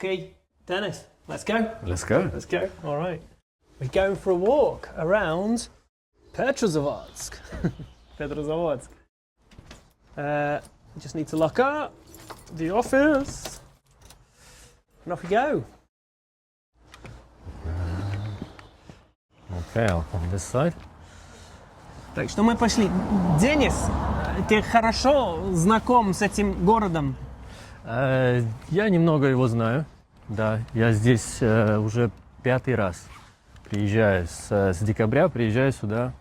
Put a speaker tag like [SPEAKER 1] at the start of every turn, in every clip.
[SPEAKER 1] Okay, Dennis, let's go.
[SPEAKER 2] Let's go.
[SPEAKER 1] Let's go. All right. We're going for a walk around Петрозаводске. Петрозаводске. Just need to lock up the office. And off we go.
[SPEAKER 2] Okay, on this side.
[SPEAKER 1] Так что мы пошли. Денис, ты хорошо знаком с этим городом?
[SPEAKER 2] Я немного его знаю. Да, я здесь уже 5-й раз приезжаю. С декабря приезжаю сюда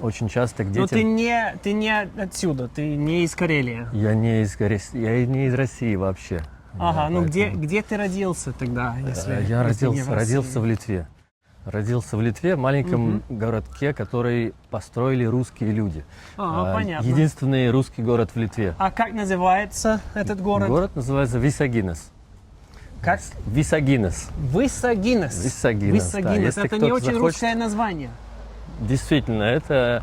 [SPEAKER 2] очень часто к детям.
[SPEAKER 1] Но ты не отсюда, ты не из Карелии.
[SPEAKER 2] Я не из России вообще.
[SPEAKER 1] Ага,
[SPEAKER 2] да,
[SPEAKER 1] ну
[SPEAKER 2] поэтому...
[SPEAKER 1] где ты родился тогда? Если
[SPEAKER 2] я родился в Литве. Родился в Литве, в маленьком городке, который построили русские люди.
[SPEAKER 1] Понятно.
[SPEAKER 2] Единственный русский город в Литве.
[SPEAKER 1] А как называется этот город?
[SPEAKER 2] Город называется Висагинес.
[SPEAKER 1] Как?
[SPEAKER 2] Висагинес.
[SPEAKER 1] Висагинес.
[SPEAKER 2] Висагинес. Да.
[SPEAKER 1] Это не очень русское название.
[SPEAKER 2] Действительно, это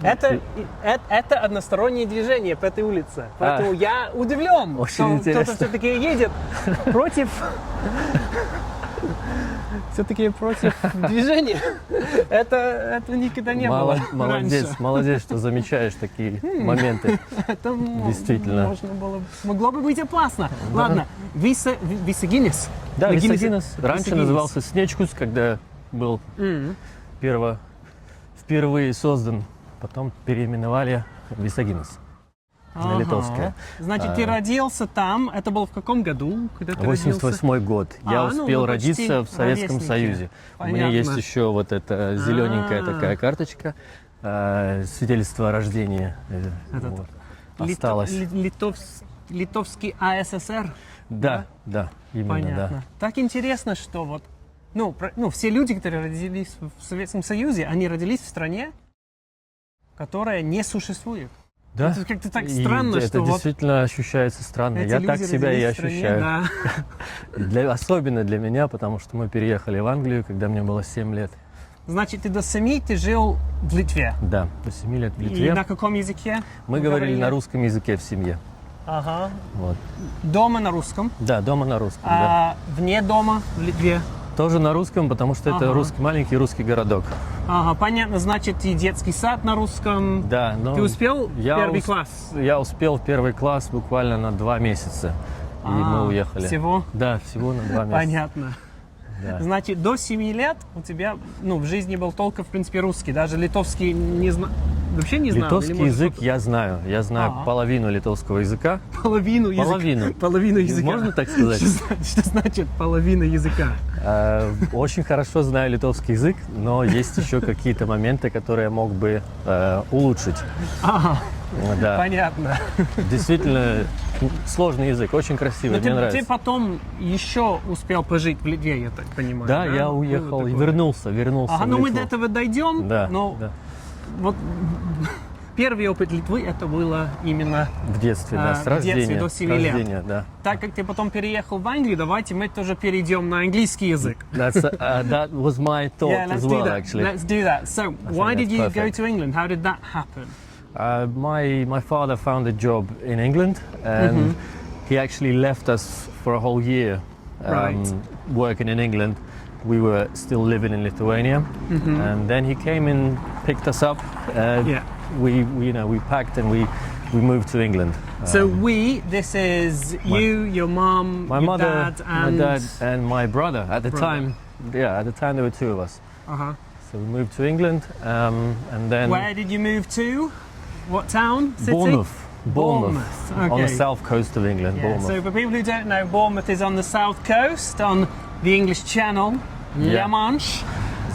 [SPEAKER 1] одностороннее движение по этой улице. Поэтому я удивлен,
[SPEAKER 2] очень
[SPEAKER 1] что кто-то все-таки едет против... Все-таки против движения. Это никогда не было раньше.
[SPEAKER 2] Молодец, что замечаешь такие моменты.
[SPEAKER 1] Это
[SPEAKER 2] действительно
[SPEAKER 1] могло бы быть опасно. Ладно, Висагинес.
[SPEAKER 2] Да, Висагинес. Раньше назывался Снечкус, когда был впервые создан. Потом переименовали Висагинес. На литовское.
[SPEAKER 1] Значит, ты родился там. Это было в каком году?
[SPEAKER 2] 88-й год. Я успел родиться в Советском Союзе.
[SPEAKER 1] Понятно.
[SPEAKER 2] У меня есть еще вот эта зелененькая такая карточка, свидетельство о рождении. Вот. Осталось.
[SPEAKER 1] Литовский АССР?
[SPEAKER 2] Да, именно.
[SPEAKER 1] Понятно.
[SPEAKER 2] Да.
[SPEAKER 1] Так интересно, что вот, все люди, которые родились в Советском Союзе, они родились в стране, которая не существует.
[SPEAKER 2] Да?
[SPEAKER 1] Это как-то так странно,
[SPEAKER 2] это
[SPEAKER 1] что
[SPEAKER 2] действительно ощущается странно. Я так себя и ощущаю.
[SPEAKER 1] Да.
[SPEAKER 2] Особенно для меня, потому что мы переехали в Англию, когда мне было 7 лет.
[SPEAKER 1] Значит, до 7 ты жил в Литве?
[SPEAKER 2] Да, до 7 лет в Литве.
[SPEAKER 1] И на каком языке?
[SPEAKER 2] Мы говорили на русском языке в семье.
[SPEAKER 1] Ага.
[SPEAKER 2] Вот.
[SPEAKER 1] Дома на русском?
[SPEAKER 2] Да, дома на русском.
[SPEAKER 1] А вне дома в Литве?
[SPEAKER 2] Тоже на русском, потому что это маленький русский городок.
[SPEAKER 1] Ага, понятно. Значит, и детский сад на русском.
[SPEAKER 2] Да, но
[SPEAKER 1] ты успел первый класс?
[SPEAKER 2] Я успел в первый класс буквально на 2 месяца. И мы уехали.
[SPEAKER 1] Всего?
[SPEAKER 2] Да, всего на 2 месяца.
[SPEAKER 1] Понятно. Да. Значит, до 7 лет у тебя в жизни был только, в принципе, русский. Даже литовский вообще не знал?
[SPEAKER 2] Литовский язык я знаю. Я знаю половину литовского языка.
[SPEAKER 1] Половину языка.
[SPEAKER 2] Можно так сказать?
[SPEAKER 1] Что значит половина языка?
[SPEAKER 2] Очень хорошо знаю литовский язык, но есть еще какие-то моменты, которые я мог бы улучшить. Да.
[SPEAKER 1] Понятно.
[SPEAKER 2] Действительно сложный язык, очень красивый, мне нравится.
[SPEAKER 1] Ты потом еще успел пожить в Литве, я так понимаю.
[SPEAKER 2] Да, я уехал и вернулся в Литву.
[SPEAKER 1] Мы до этого дойдем.
[SPEAKER 2] Да.
[SPEAKER 1] Вот первый опыт Литвы это было именно
[SPEAKER 2] в детстве, с рождения,
[SPEAKER 1] до 7 лет.
[SPEAKER 2] Да.
[SPEAKER 1] Так как ты потом переехал в Англию, давайте мы тоже перейдем на английский язык.
[SPEAKER 2] That was my thought as well, actually.
[SPEAKER 1] Let's do that. So, why did you go to England? How did that happen?
[SPEAKER 2] My father found a job in England, and he actually left us for a whole year working in England. We were still living in Lithuania, and then he came and picked us up. We packed and we moved to England.
[SPEAKER 1] So this is you, your mom,
[SPEAKER 2] my
[SPEAKER 1] your
[SPEAKER 2] mother,
[SPEAKER 1] dad, and...
[SPEAKER 2] my dad, and my brother. At the time, there were 2 of us. So we moved to England, and then.
[SPEAKER 1] Where did you move to? What town? City?
[SPEAKER 2] Bournemouth.
[SPEAKER 1] Okay.
[SPEAKER 2] On the south coast of England.
[SPEAKER 1] Yeah,
[SPEAKER 2] Bournemouth.
[SPEAKER 1] so for people who don't know, Bournemouth is on the south coast, on the English Channel, La Manche.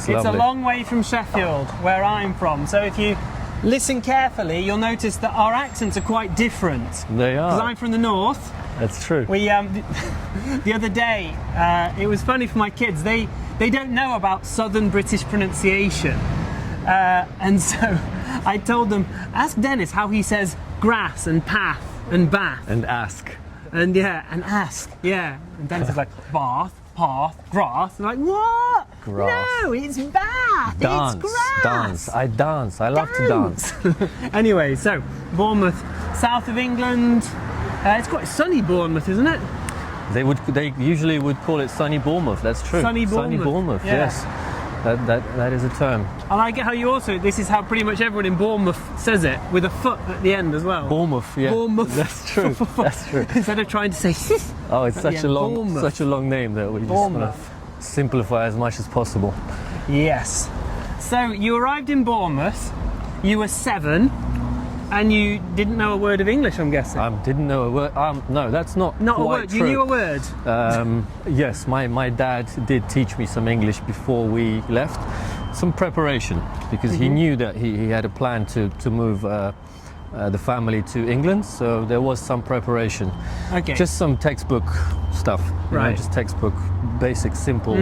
[SPEAKER 1] It's a long way from Sheffield, where I'm from. So if you listen carefully, you'll notice that our accents are quite different.
[SPEAKER 2] They are.
[SPEAKER 1] Because I'm from the north.
[SPEAKER 2] That's true.
[SPEAKER 1] We the other day, it was funny for my kids. They don't know about Southern British pronunciation, and so I told them, ask Dennis how he says grass and path and bath
[SPEAKER 2] and ask.
[SPEAKER 1] And ask. And Dennis is like bath, path, grass. I'm like, what?
[SPEAKER 2] Grass.
[SPEAKER 1] No, it's bath.
[SPEAKER 2] Dance.
[SPEAKER 1] It's grass.
[SPEAKER 2] I dance. I love to dance.
[SPEAKER 1] Anyway, so Bournemouth, south of England. It's quite sunny, Bournemouth, isn't it?
[SPEAKER 2] They usually would call it sunny Bournemouth. That's true.
[SPEAKER 1] Sunny Bournemouth. Yeah.
[SPEAKER 2] Yes. That is a term.
[SPEAKER 1] I like it how you also, this is how pretty much everyone in Bournemouth says it, with a foot at the end as well.
[SPEAKER 2] Bournemouth, yeah.
[SPEAKER 1] Bournemouth.
[SPEAKER 2] That's true. That's true.
[SPEAKER 1] Instead of trying to say
[SPEAKER 2] Oh, it's such a long,
[SPEAKER 1] Bournemouth.
[SPEAKER 2] such a long name that we just want to simplify as much as possible.
[SPEAKER 1] Yes. So you arrived in Bournemouth, you were 7, and you didn't know a word of English, I'm guessing.
[SPEAKER 2] Didn't know a word. No, that's not
[SPEAKER 1] Not
[SPEAKER 2] quite
[SPEAKER 1] a word.
[SPEAKER 2] true.
[SPEAKER 1] You knew a word.
[SPEAKER 2] Yes, my dad did teach me some English before we left. Some preparation, because he knew that he had a plan to move the family to England, so there was some preparation.
[SPEAKER 1] Okay.
[SPEAKER 2] Just some textbook stuff, you know,
[SPEAKER 1] Right.
[SPEAKER 2] just textbook, basic, simple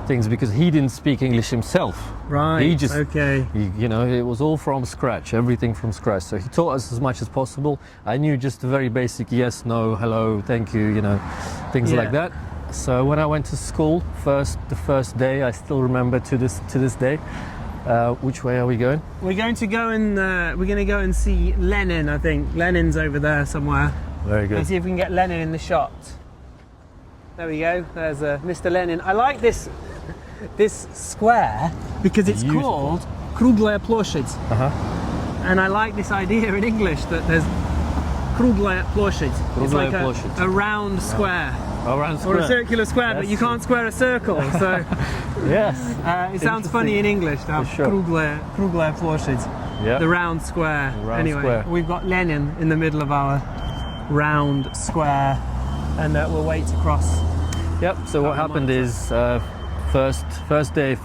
[SPEAKER 2] things, because he didn't speak English himself.
[SPEAKER 1] Right.
[SPEAKER 2] He just,
[SPEAKER 1] Okay.
[SPEAKER 2] you know, it was all from scratch, everything from scratch. So he taught us as much as possible. I knew just the very basic yes, no, hello, thank you, you know, things
[SPEAKER 1] Yeah.
[SPEAKER 2] like that. So when I went to school, the first day, I still remember to this day. Which way are we going?
[SPEAKER 1] We're going to go and see Lenin. I think Lenin's over there somewhere.
[SPEAKER 2] Very good.
[SPEAKER 1] Let's see if we can get Lenin in the shot. There we go. There's Mr. Lenin. I like this square because it's
[SPEAKER 2] Beautiful.
[SPEAKER 1] called Kruglaya Ploshchad.
[SPEAKER 2] Uh-huh.
[SPEAKER 1] And I like this idea in English that there's Kruglaya Ploshchad. It's like
[SPEAKER 2] Ploshchad.
[SPEAKER 1] a round square.
[SPEAKER 2] Around
[SPEAKER 1] Or
[SPEAKER 2] square.
[SPEAKER 1] a circular square, but
[SPEAKER 2] That's
[SPEAKER 1] you can't square a circle. So
[SPEAKER 2] Yes.
[SPEAKER 1] it sounds funny in English to have
[SPEAKER 2] For sure.
[SPEAKER 1] Kruglaya Ploshchad.
[SPEAKER 2] Yeah.
[SPEAKER 1] The round square.
[SPEAKER 2] The round
[SPEAKER 1] anyway,
[SPEAKER 2] square.
[SPEAKER 1] we've got Lenin in the middle of our round square, and we'll wait to cross.
[SPEAKER 2] Yep. So what happened is first day,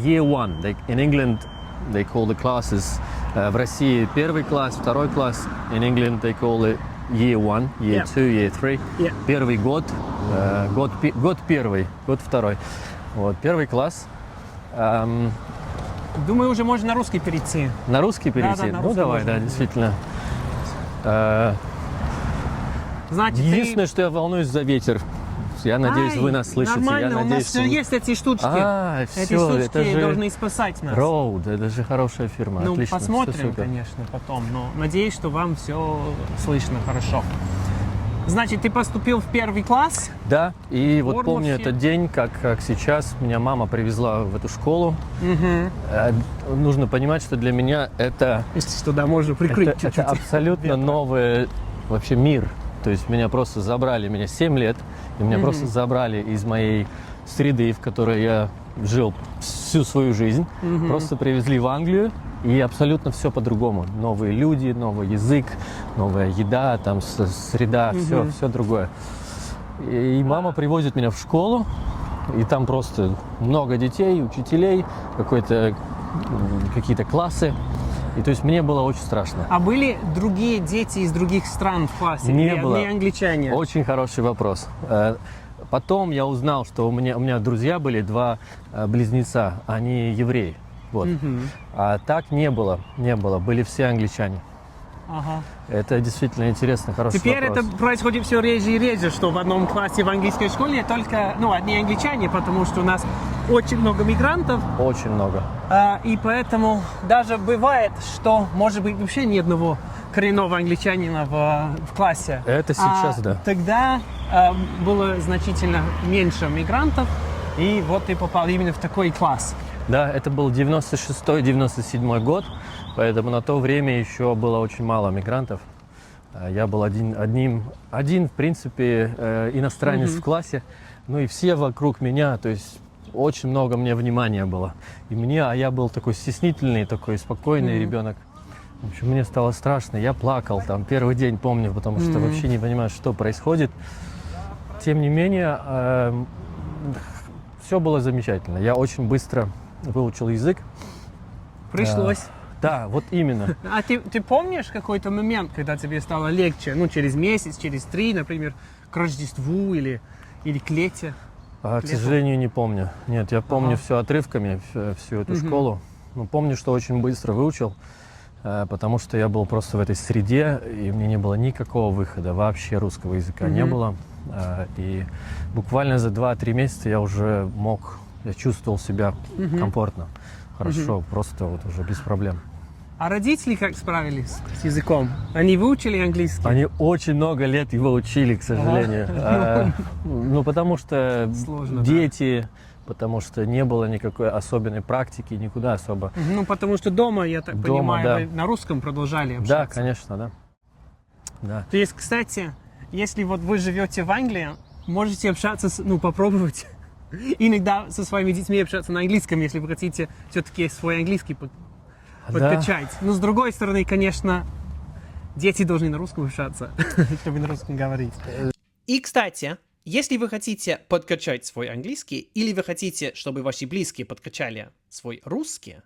[SPEAKER 2] year 1. In England, they call the classes. В России первый класс, второй класс. In England, they call it year 1, year
[SPEAKER 1] Yep.
[SPEAKER 2] 2, year 3.
[SPEAKER 1] Yep.
[SPEAKER 2] Первый год, год первый, год второй. Вот, первый класс.
[SPEAKER 1] Думаю, уже можно на русский перейти.
[SPEAKER 2] На русский перейти?
[SPEAKER 1] Да, на
[SPEAKER 2] Ну
[SPEAKER 1] русский
[SPEAKER 2] давай,
[SPEAKER 1] можно.
[SPEAKER 2] да, действительно.
[SPEAKER 1] Значит,
[SPEAKER 2] Единственное, что я волнуюсь за ветер. Я надеюсь, вы нас слышите.
[SPEAKER 1] Нормально,
[SPEAKER 2] Я
[SPEAKER 1] у
[SPEAKER 2] надеюсь,
[SPEAKER 1] нас
[SPEAKER 2] что...
[SPEAKER 1] есть эти штучки.
[SPEAKER 2] Все,
[SPEAKER 1] Эти штучки
[SPEAKER 2] это же
[SPEAKER 1] должны спасать нас.
[SPEAKER 2] Road, это же хорошая фирма.
[SPEAKER 1] Ну,
[SPEAKER 2] Отлично, всё
[SPEAKER 1] посмотрим,
[SPEAKER 2] супер.
[SPEAKER 1] конечно, потом, но надеюсь, что вам все слышно хорошо. Значит, ты поступил в первый класс?
[SPEAKER 2] Да, и вот
[SPEAKER 1] Форма
[SPEAKER 2] помню
[SPEAKER 1] все.
[SPEAKER 2] этот день, как сейчас. Меня мама привезла в эту школу. Нужно понимать, что для меня это
[SPEAKER 1] Если туда можно прикрыть
[SPEAKER 2] это
[SPEAKER 1] чуть-чуть.
[SPEAKER 2] абсолютно новый вообще мир. То есть меня просто забрали, мне 7 лет, и меня просто забрали из моей среды, в которой я жил всю свою жизнь, просто привезли в Англию, и абсолютно все по-другому. Новые люди, новый язык, новая еда, там среда, все другое. И мама привозит меня в школу, и там просто много детей, учителей, какие-то классы. И то есть мне было очень страшно.
[SPEAKER 1] А были другие дети из других стран в классе?
[SPEAKER 2] Не
[SPEAKER 1] Или
[SPEAKER 2] было.
[SPEAKER 1] одни англичане?
[SPEAKER 2] Очень хороший вопрос. Потом я узнал, что у меня друзья были, 2 близнеца, они евреи. Вот. А так не было, были все англичане.
[SPEAKER 1] Ага.
[SPEAKER 2] Это действительно интересно, хороший
[SPEAKER 1] Теперь
[SPEAKER 2] вопрос.
[SPEAKER 1] это происходит все реже и реже, что в одном классе в английской школе только одни англичане, потому что у нас очень много мигрантов.
[SPEAKER 2] Очень много.
[SPEAKER 1] И поэтому даже бывает, что может быть вообще ни одного коренного англичанина в классе.
[SPEAKER 2] Это сейчас, да.
[SPEAKER 1] Тогда было значительно меньше мигрантов, и вот ты попал именно в такой класс.
[SPEAKER 2] Да, это был 96-97 год, поэтому на то время еще было очень мало мигрантов. Я был один, в принципе, иностранец в классе, ну и все вокруг меня, то есть очень много мне внимания было. А я был такой стеснительный, такой спокойный ребенок. В общем, мне стало страшно, я плакал там первый день, помню, потому что вообще не понимаю, что происходит. Тем не менее, все было замечательно. Я очень быстро выучил язык.
[SPEAKER 1] Пришлось.
[SPEAKER 2] Да, вот именно.
[SPEAKER 1] А ты помнишь какой-то момент, когда тебе стало легче? Ну, через месяц, через 3, например, к Рождеству или к лете?
[SPEAKER 2] К сожалению, не помню. Нет, я помню все отрывками, всю эту школу. Но помню, что очень быстро выучил, потому что я был просто в этой среде, и мне не было никакого выхода, вообще русского языка не было. И буквально за 2-3 месяца я уже я чувствовал себя комфортно, хорошо, просто вот уже без проблем.
[SPEAKER 1] А родители как справились с языком? Они выучили английский?
[SPEAKER 2] Они очень много лет его учили, к сожалению. Ну, потому что
[SPEAKER 1] Сложно,
[SPEAKER 2] дети, потому что не было никакой особенной практики, никуда особо.
[SPEAKER 1] Ну, потому что дома, я так понимаю,
[SPEAKER 2] да.
[SPEAKER 1] вы на русском продолжали общаться.
[SPEAKER 2] Да, конечно, да. Да.
[SPEAKER 1] То есть, кстати, если вот вы живете в Англии, можете общаться, ну, попробовать иногда со своими детьми общаться на английском, если вы хотите все-таки свой английский подкачать. Но с другой стороны, конечно, дети должны на русском общаться, чтобы на русском говорить. И, кстати, если вы хотите подкачать свой английский, или вы хотите, чтобы ваши близкие подкачали свой русский,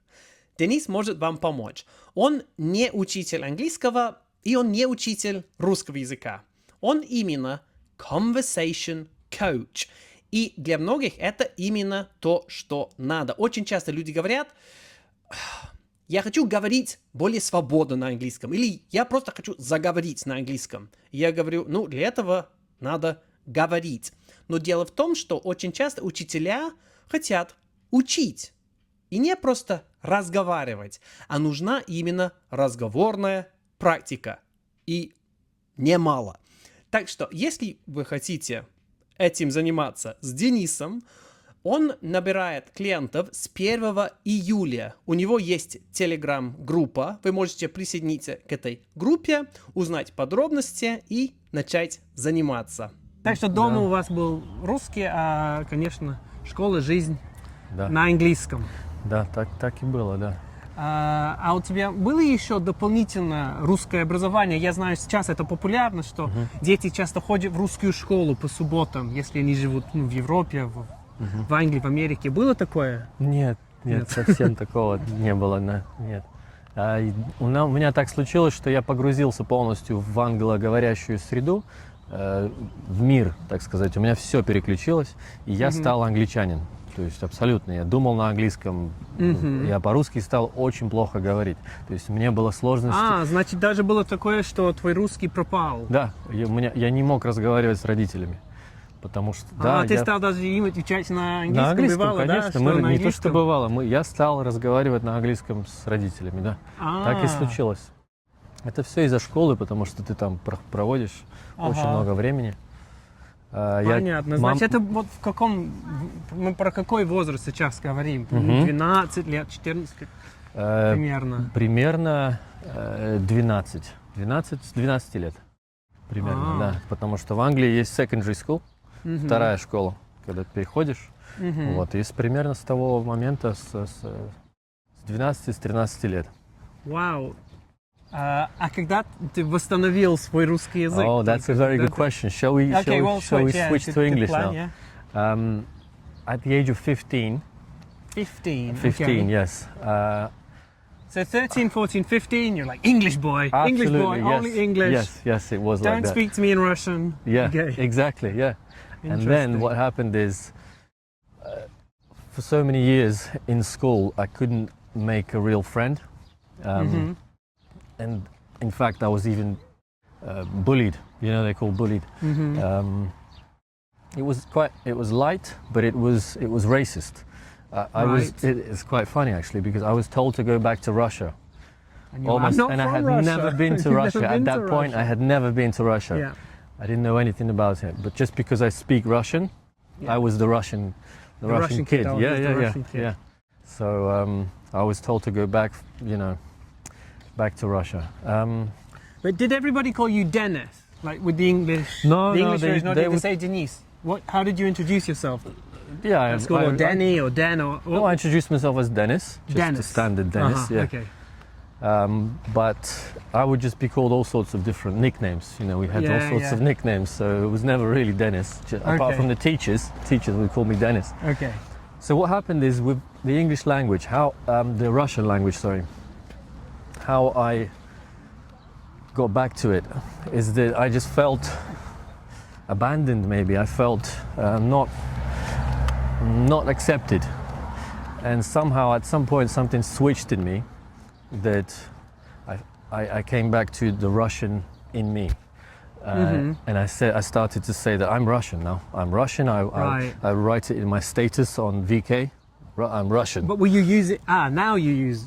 [SPEAKER 1] Денис может вам помочь. Он не учитель английского, и он не учитель русского языка. Он именно conversation coach. И для многих это именно то, что надо. Очень часто люди говорят: я хочу говорить более свободно на английском, или я просто хочу заговорить на английском. И я говорю, ну, для этого надо говорить. Но дело в том, что очень часто учителя хотят учить. И не просто разговаривать, а нужна именно разговорная практика. И немало. Так что, если вы хотите этим заниматься с Денисом, он набирает клиентов с 1 июля. У него есть телеграм-группа. Вы можете присоединиться к этой группе, узнать подробности и начать заниматься. Так что дома у вас был русский, а, конечно, школа, жизнь на английском.
[SPEAKER 2] Да, так и было, да.
[SPEAKER 1] А у тебя было еще дополнительно русское образование? Я знаю, сейчас это популярно, что дети часто ходят в русскую школу по субботам, если они живут в Европе, в Англии, в Америке. Было такое?
[SPEAKER 2] Нет, совсем такого не было, нет. У меня так случилось, что я погрузился полностью в англоговорящую среду, в мир, так сказать. У меня все переключилось, и я стал англичанин. То есть абсолютно. Я думал на английском, я по-русски стал очень плохо говорить. То есть мне было сложно...
[SPEAKER 1] значит, даже было такое, что твой русский пропал.
[SPEAKER 2] Да, я не мог разговаривать с родителями. Потому что...
[SPEAKER 1] ты стал даже им отвечать на английском?
[SPEAKER 2] На английском,
[SPEAKER 1] бывало,
[SPEAKER 2] конечно.
[SPEAKER 1] Да?
[SPEAKER 2] Не английском? То, что бывало. Я стал разговаривать на английском с родителями, да. Так и случилось. Это все из-за школы, потому что ты там проводишь очень много времени.
[SPEAKER 1] Понятно. Значит, это вот в каком... Мы про какой возраст сейчас говорим? 12 лет, 14 лет? Примерно.
[SPEAKER 2] Примерно 12. 12 лет. Примерно, да. Потому что в Англии есть secondary school, вторая школа, когда ты переходишь. Вот, и примерно с того момента, с 12-13 лет.
[SPEAKER 1] Вау. А когда ты восстановил свой русский язык?
[SPEAKER 2] Oh, that's a very good question. Shall we switch to English now?
[SPEAKER 1] Yeah.
[SPEAKER 2] At the age of 15.
[SPEAKER 1] 15,
[SPEAKER 2] okay. Yes.
[SPEAKER 1] So 13, 14, 15, you're like, English boy,
[SPEAKER 2] Absolutely,
[SPEAKER 1] English boy,
[SPEAKER 2] yes.
[SPEAKER 1] only English.
[SPEAKER 2] Yes, it was like that.
[SPEAKER 1] Don't speak to me in Russian.
[SPEAKER 2] Yeah,
[SPEAKER 1] okay.
[SPEAKER 2] Exactly, yeah. And then what happened is, for so many years in school, I couldn't make a real friend. And in fact, I was even bullied. You know, they call bullied. It was light, but it was racist. It's quite funny actually, because I was told to go back to Russia. And I had never been to Russia. At that point, I had never been to Russia.
[SPEAKER 1] Yeah.
[SPEAKER 2] I didn't know anything about it. But just because I speak Russian, I was the Russian kid. Yeah. So I was told to go back, back to Russia.
[SPEAKER 1] But did everybody call you Dennis? Like with the English?
[SPEAKER 2] No,
[SPEAKER 1] the English they say Denise. How did you introduce yourself?
[SPEAKER 2] Yeah,
[SPEAKER 1] at school, or Danny, or Dan, or...
[SPEAKER 2] No, I introduced myself as Dennis. Just the standard Dennis, yeah.
[SPEAKER 1] Okay.
[SPEAKER 2] But I would just be called all sorts of different nicknames. We had all sorts of nicknames, so it was never really Dennis. Apart from the teachers would call me Dennis.
[SPEAKER 1] Okay.
[SPEAKER 2] So what happened is with the English language, the Russian language, how I got back to it is that I just felt abandoned. Maybe I felt not accepted, and somehow at some point something switched in me, that I came back to the Russian in me, and I started to say that I'm Russian now. I'm Russian. I write it in my status on VK, I'm Russian.
[SPEAKER 1] But will you use it? Now you use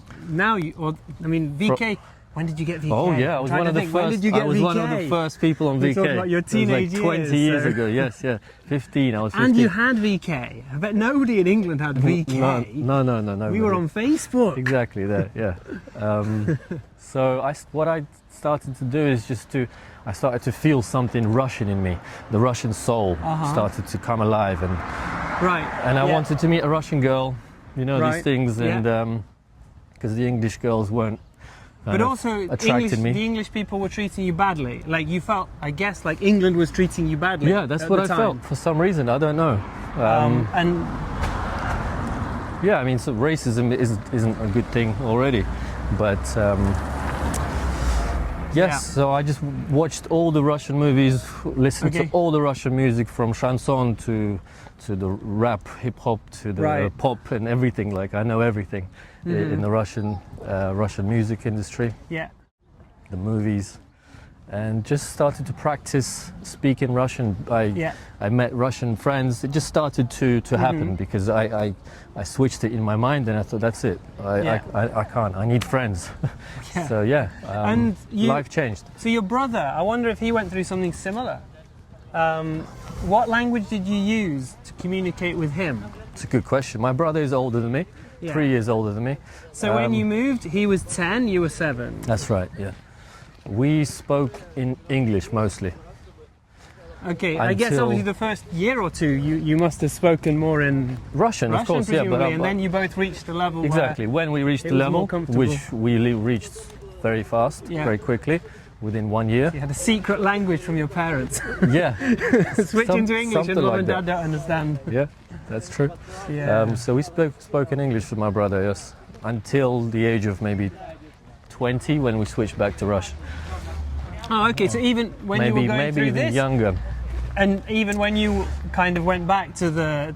[SPEAKER 1] or I mean VK. When did you get VK?
[SPEAKER 2] Oh yeah, I was one of the first.
[SPEAKER 1] When did you get
[SPEAKER 2] I was
[SPEAKER 1] VK?
[SPEAKER 2] one of the first people on VK.
[SPEAKER 1] Talking about your teenage
[SPEAKER 2] it was like 20 years ago. Yes, yeah, 15. I was 15.
[SPEAKER 1] And you had VK. I bet nobody in England had VK.
[SPEAKER 2] No.
[SPEAKER 1] We were on Facebook.
[SPEAKER 2] Exactly that. Yeah. So what I started to do is I started to feel something Russian in me. The Russian soul started to come alive, and I wanted to meet a Russian girl. You know these things, and because the English girls weren't.
[SPEAKER 1] But also, the English people were treating you badly. Like you felt, I guess, like England was treating you badly.
[SPEAKER 2] Yeah, that's what I felt for some reason. I don't know.
[SPEAKER 1] And
[SPEAKER 2] yeah, I mean, so racism isn't a good thing already, but yes. So I just watched all the Russian movies, listened to all the Russian music, from chanson to the rap, hip hop, to the pop and everything. Like I know everything in the Russian music industry.
[SPEAKER 1] Yeah.
[SPEAKER 2] The movies, and just started to practice speaking Russian. I met Russian friends. It just started to happen because I switched it in my mind, and I thought that's it. I can't. I need friends.
[SPEAKER 1] Yeah.
[SPEAKER 2] So yeah,
[SPEAKER 1] and
[SPEAKER 2] life changed.
[SPEAKER 1] So your brother, I wonder if he went through something similar. What language did you use to communicate with him?
[SPEAKER 2] It's a good question. My brother is older than me, 3 years older than me.
[SPEAKER 1] So when you moved, he was 10, you were 7.
[SPEAKER 2] That's right. Yeah. We spoke in English mostly.
[SPEAKER 1] Okay, I guess obviously the first year or two you must have spoken more in
[SPEAKER 2] Russian, of course, yeah. But
[SPEAKER 1] and then you both reached a level
[SPEAKER 2] exactly
[SPEAKER 1] where
[SPEAKER 2] when we reached the level, which we reached very fast, very quickly, within 1 year.
[SPEAKER 1] You had a secret language from your parents.
[SPEAKER 2] Yeah,
[SPEAKER 1] switching to English and mom and dad don't understand.
[SPEAKER 2] Yeah, that's true.
[SPEAKER 1] Yeah.
[SPEAKER 2] So we spoke in English with my brother, yes, until the age of maybe 20 when we switched back to Russian.
[SPEAKER 1] Oh, okay. So even when you were going through
[SPEAKER 2] even
[SPEAKER 1] this,
[SPEAKER 2] younger.
[SPEAKER 1] And even when you kind of went back to the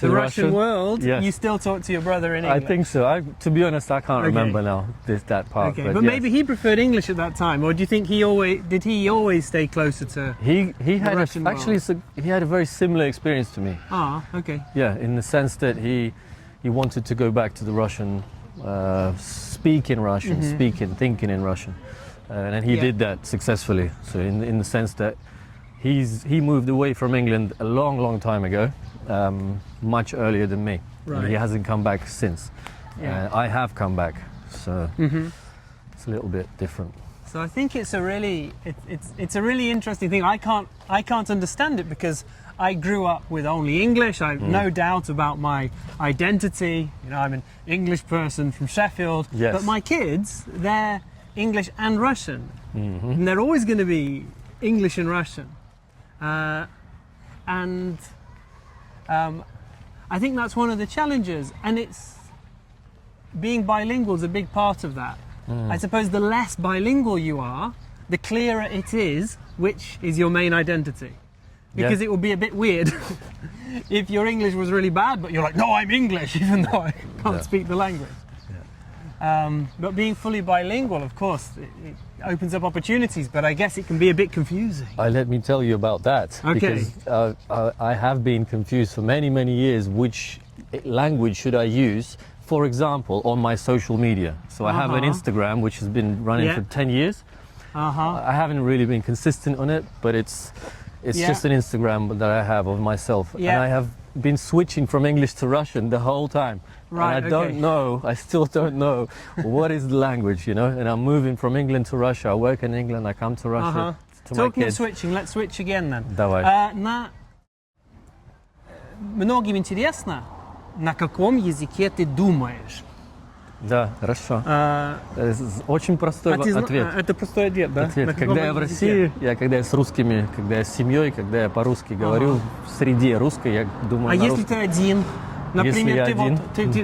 [SPEAKER 1] Russian world, you still talk to your brother in English.
[SPEAKER 2] I think so. To be honest, I can't remember now that part.
[SPEAKER 1] Okay, but maybe he preferred English at that time, or do you think he always stay closer to?
[SPEAKER 2] He had
[SPEAKER 1] Russian
[SPEAKER 2] actually he had a very similar experience to me.
[SPEAKER 1] Ah, okay.
[SPEAKER 2] Yeah, in the sense that he wanted to go back to the Russian, speak in Russian, thinking in Russian, and he did that successfully. So in the sense that he moved away from England a long time ago, much earlier than me.
[SPEAKER 1] Right.
[SPEAKER 2] And he hasn't come back since.
[SPEAKER 1] Yeah.
[SPEAKER 2] I have come back, so it's a little bit different.
[SPEAKER 1] So I think it's a really interesting thing. I can't understand it because I grew up with only English. I've no doubt about my identity. You know, I'm an English person from Sheffield.
[SPEAKER 2] Yes.
[SPEAKER 1] But my kids, they're English and Russian, and they're always going to be English and Russian. I think that's one of the challenges, and it's being bilingual is a big part of that. I suppose the less bilingual you are, the clearer it is which is your main identity, because it will be a bit weird if your English was really bad but you're like, no, I'm English even though I can't speak the language. But being fully bilingual, of course, it opens up opportunities, but I guess it can be a bit confusing.
[SPEAKER 2] Let me tell you about that.
[SPEAKER 1] Okay.
[SPEAKER 2] Because I have been confused for many years which language should I use, for example, on my social media. So I have an Instagram which has been running for 10 years. I haven't really been consistent on it, but it's just an Instagram that I have of myself. And I have been switching from English to Russian the whole time.
[SPEAKER 1] Right,
[SPEAKER 2] and I still don't know what is the language, you know, and I'm moving from England to Russia. I work in England, I come to Russia to my
[SPEAKER 1] Talking of
[SPEAKER 2] kids.
[SPEAKER 1] switching, let's switch again then.
[SPEAKER 2] Давай.
[SPEAKER 1] Многим интересно, на каком языке ты думаешь?
[SPEAKER 2] Да, хорошо. Очень простой ответ.
[SPEAKER 1] Это простой ответ, да?
[SPEAKER 2] Когда я в России, когда я с русскими, когда я с семьей, когда я по-русски говорю, в среде русской, я думаю на
[SPEAKER 1] если
[SPEAKER 2] русском.
[SPEAKER 1] ты один? Например,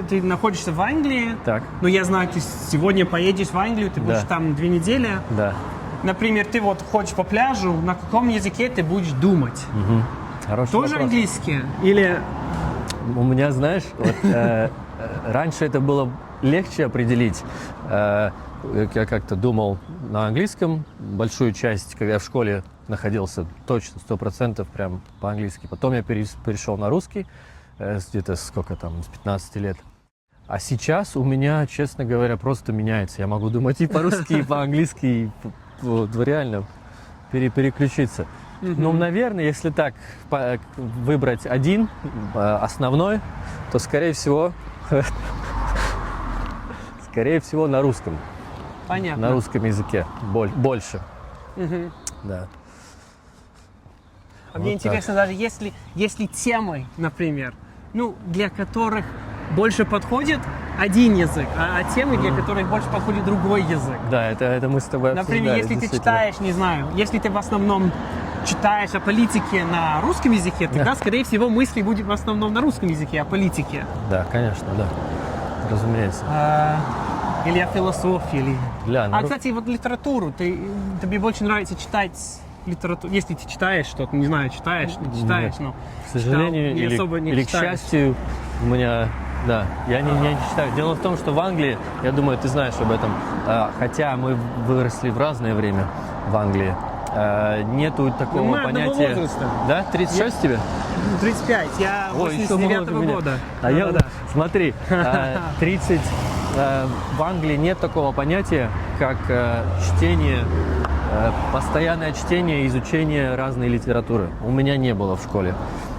[SPEAKER 1] ты находишься в Англии, но я знаю, ты сегодня поедешь в Англию, ты будешь там 2 недели.
[SPEAKER 2] Да.
[SPEAKER 1] Например, ты вот ходишь по пляжу, на каком языке ты будешь думать?
[SPEAKER 2] Хороший
[SPEAKER 1] Тоже
[SPEAKER 2] вопрос.
[SPEAKER 1] английский? Или...
[SPEAKER 2] У меня, знаешь, раньше это было легче определить. Я как-то думал на английском, большую часть, когда я в школе находился, точно, 100% прям по-английски. Потом я перешел на русский, где-то сколько там, с 15 лет. А сейчас у меня, честно говоря, просто меняется. Я могу думать и по-русски, и по-английски, и вот, реально переключиться. Ну, наверное, если так выбрать один основной, то, скорее всего, на русском.
[SPEAKER 1] Понятно.
[SPEAKER 2] На русском языке больше. Да.
[SPEAKER 1] А мне интересно, даже если темы, например, ну, для которых больше подходит один язык, а темы, для которых больше подходит другой язык.
[SPEAKER 2] Да, это мы с тобой обсуждали.
[SPEAKER 1] Например, если ты читаешь, не знаю, если ты в основном читаешь о политике на русском языке, тогда, скорее всего, мысли будут в основном на русском языке, о политике.
[SPEAKER 2] Да, конечно, да. Разумеется.
[SPEAKER 1] Или о философии.
[SPEAKER 2] Или...
[SPEAKER 1] кстати, вот литературу. Тебе больше нравится читать литературу? Если ты читаешь что-то, не знаю, читаешь, не читаешь, но...
[SPEAKER 2] К сожалению, или к счастью, у меня... Да, я не читаю. Дело в том, что в Англии, я думаю, ты знаешь об этом, хотя мы выросли в разное время в Англии, нету такого понятия...
[SPEAKER 1] возраста.
[SPEAKER 2] Да? 36 тебе?
[SPEAKER 1] 35, я 89-го года.
[SPEAKER 2] Смотри, 30... В Англии нет такого понятия, как чтение, постоянное чтение и изучение разной литературы. У меня не было в школе.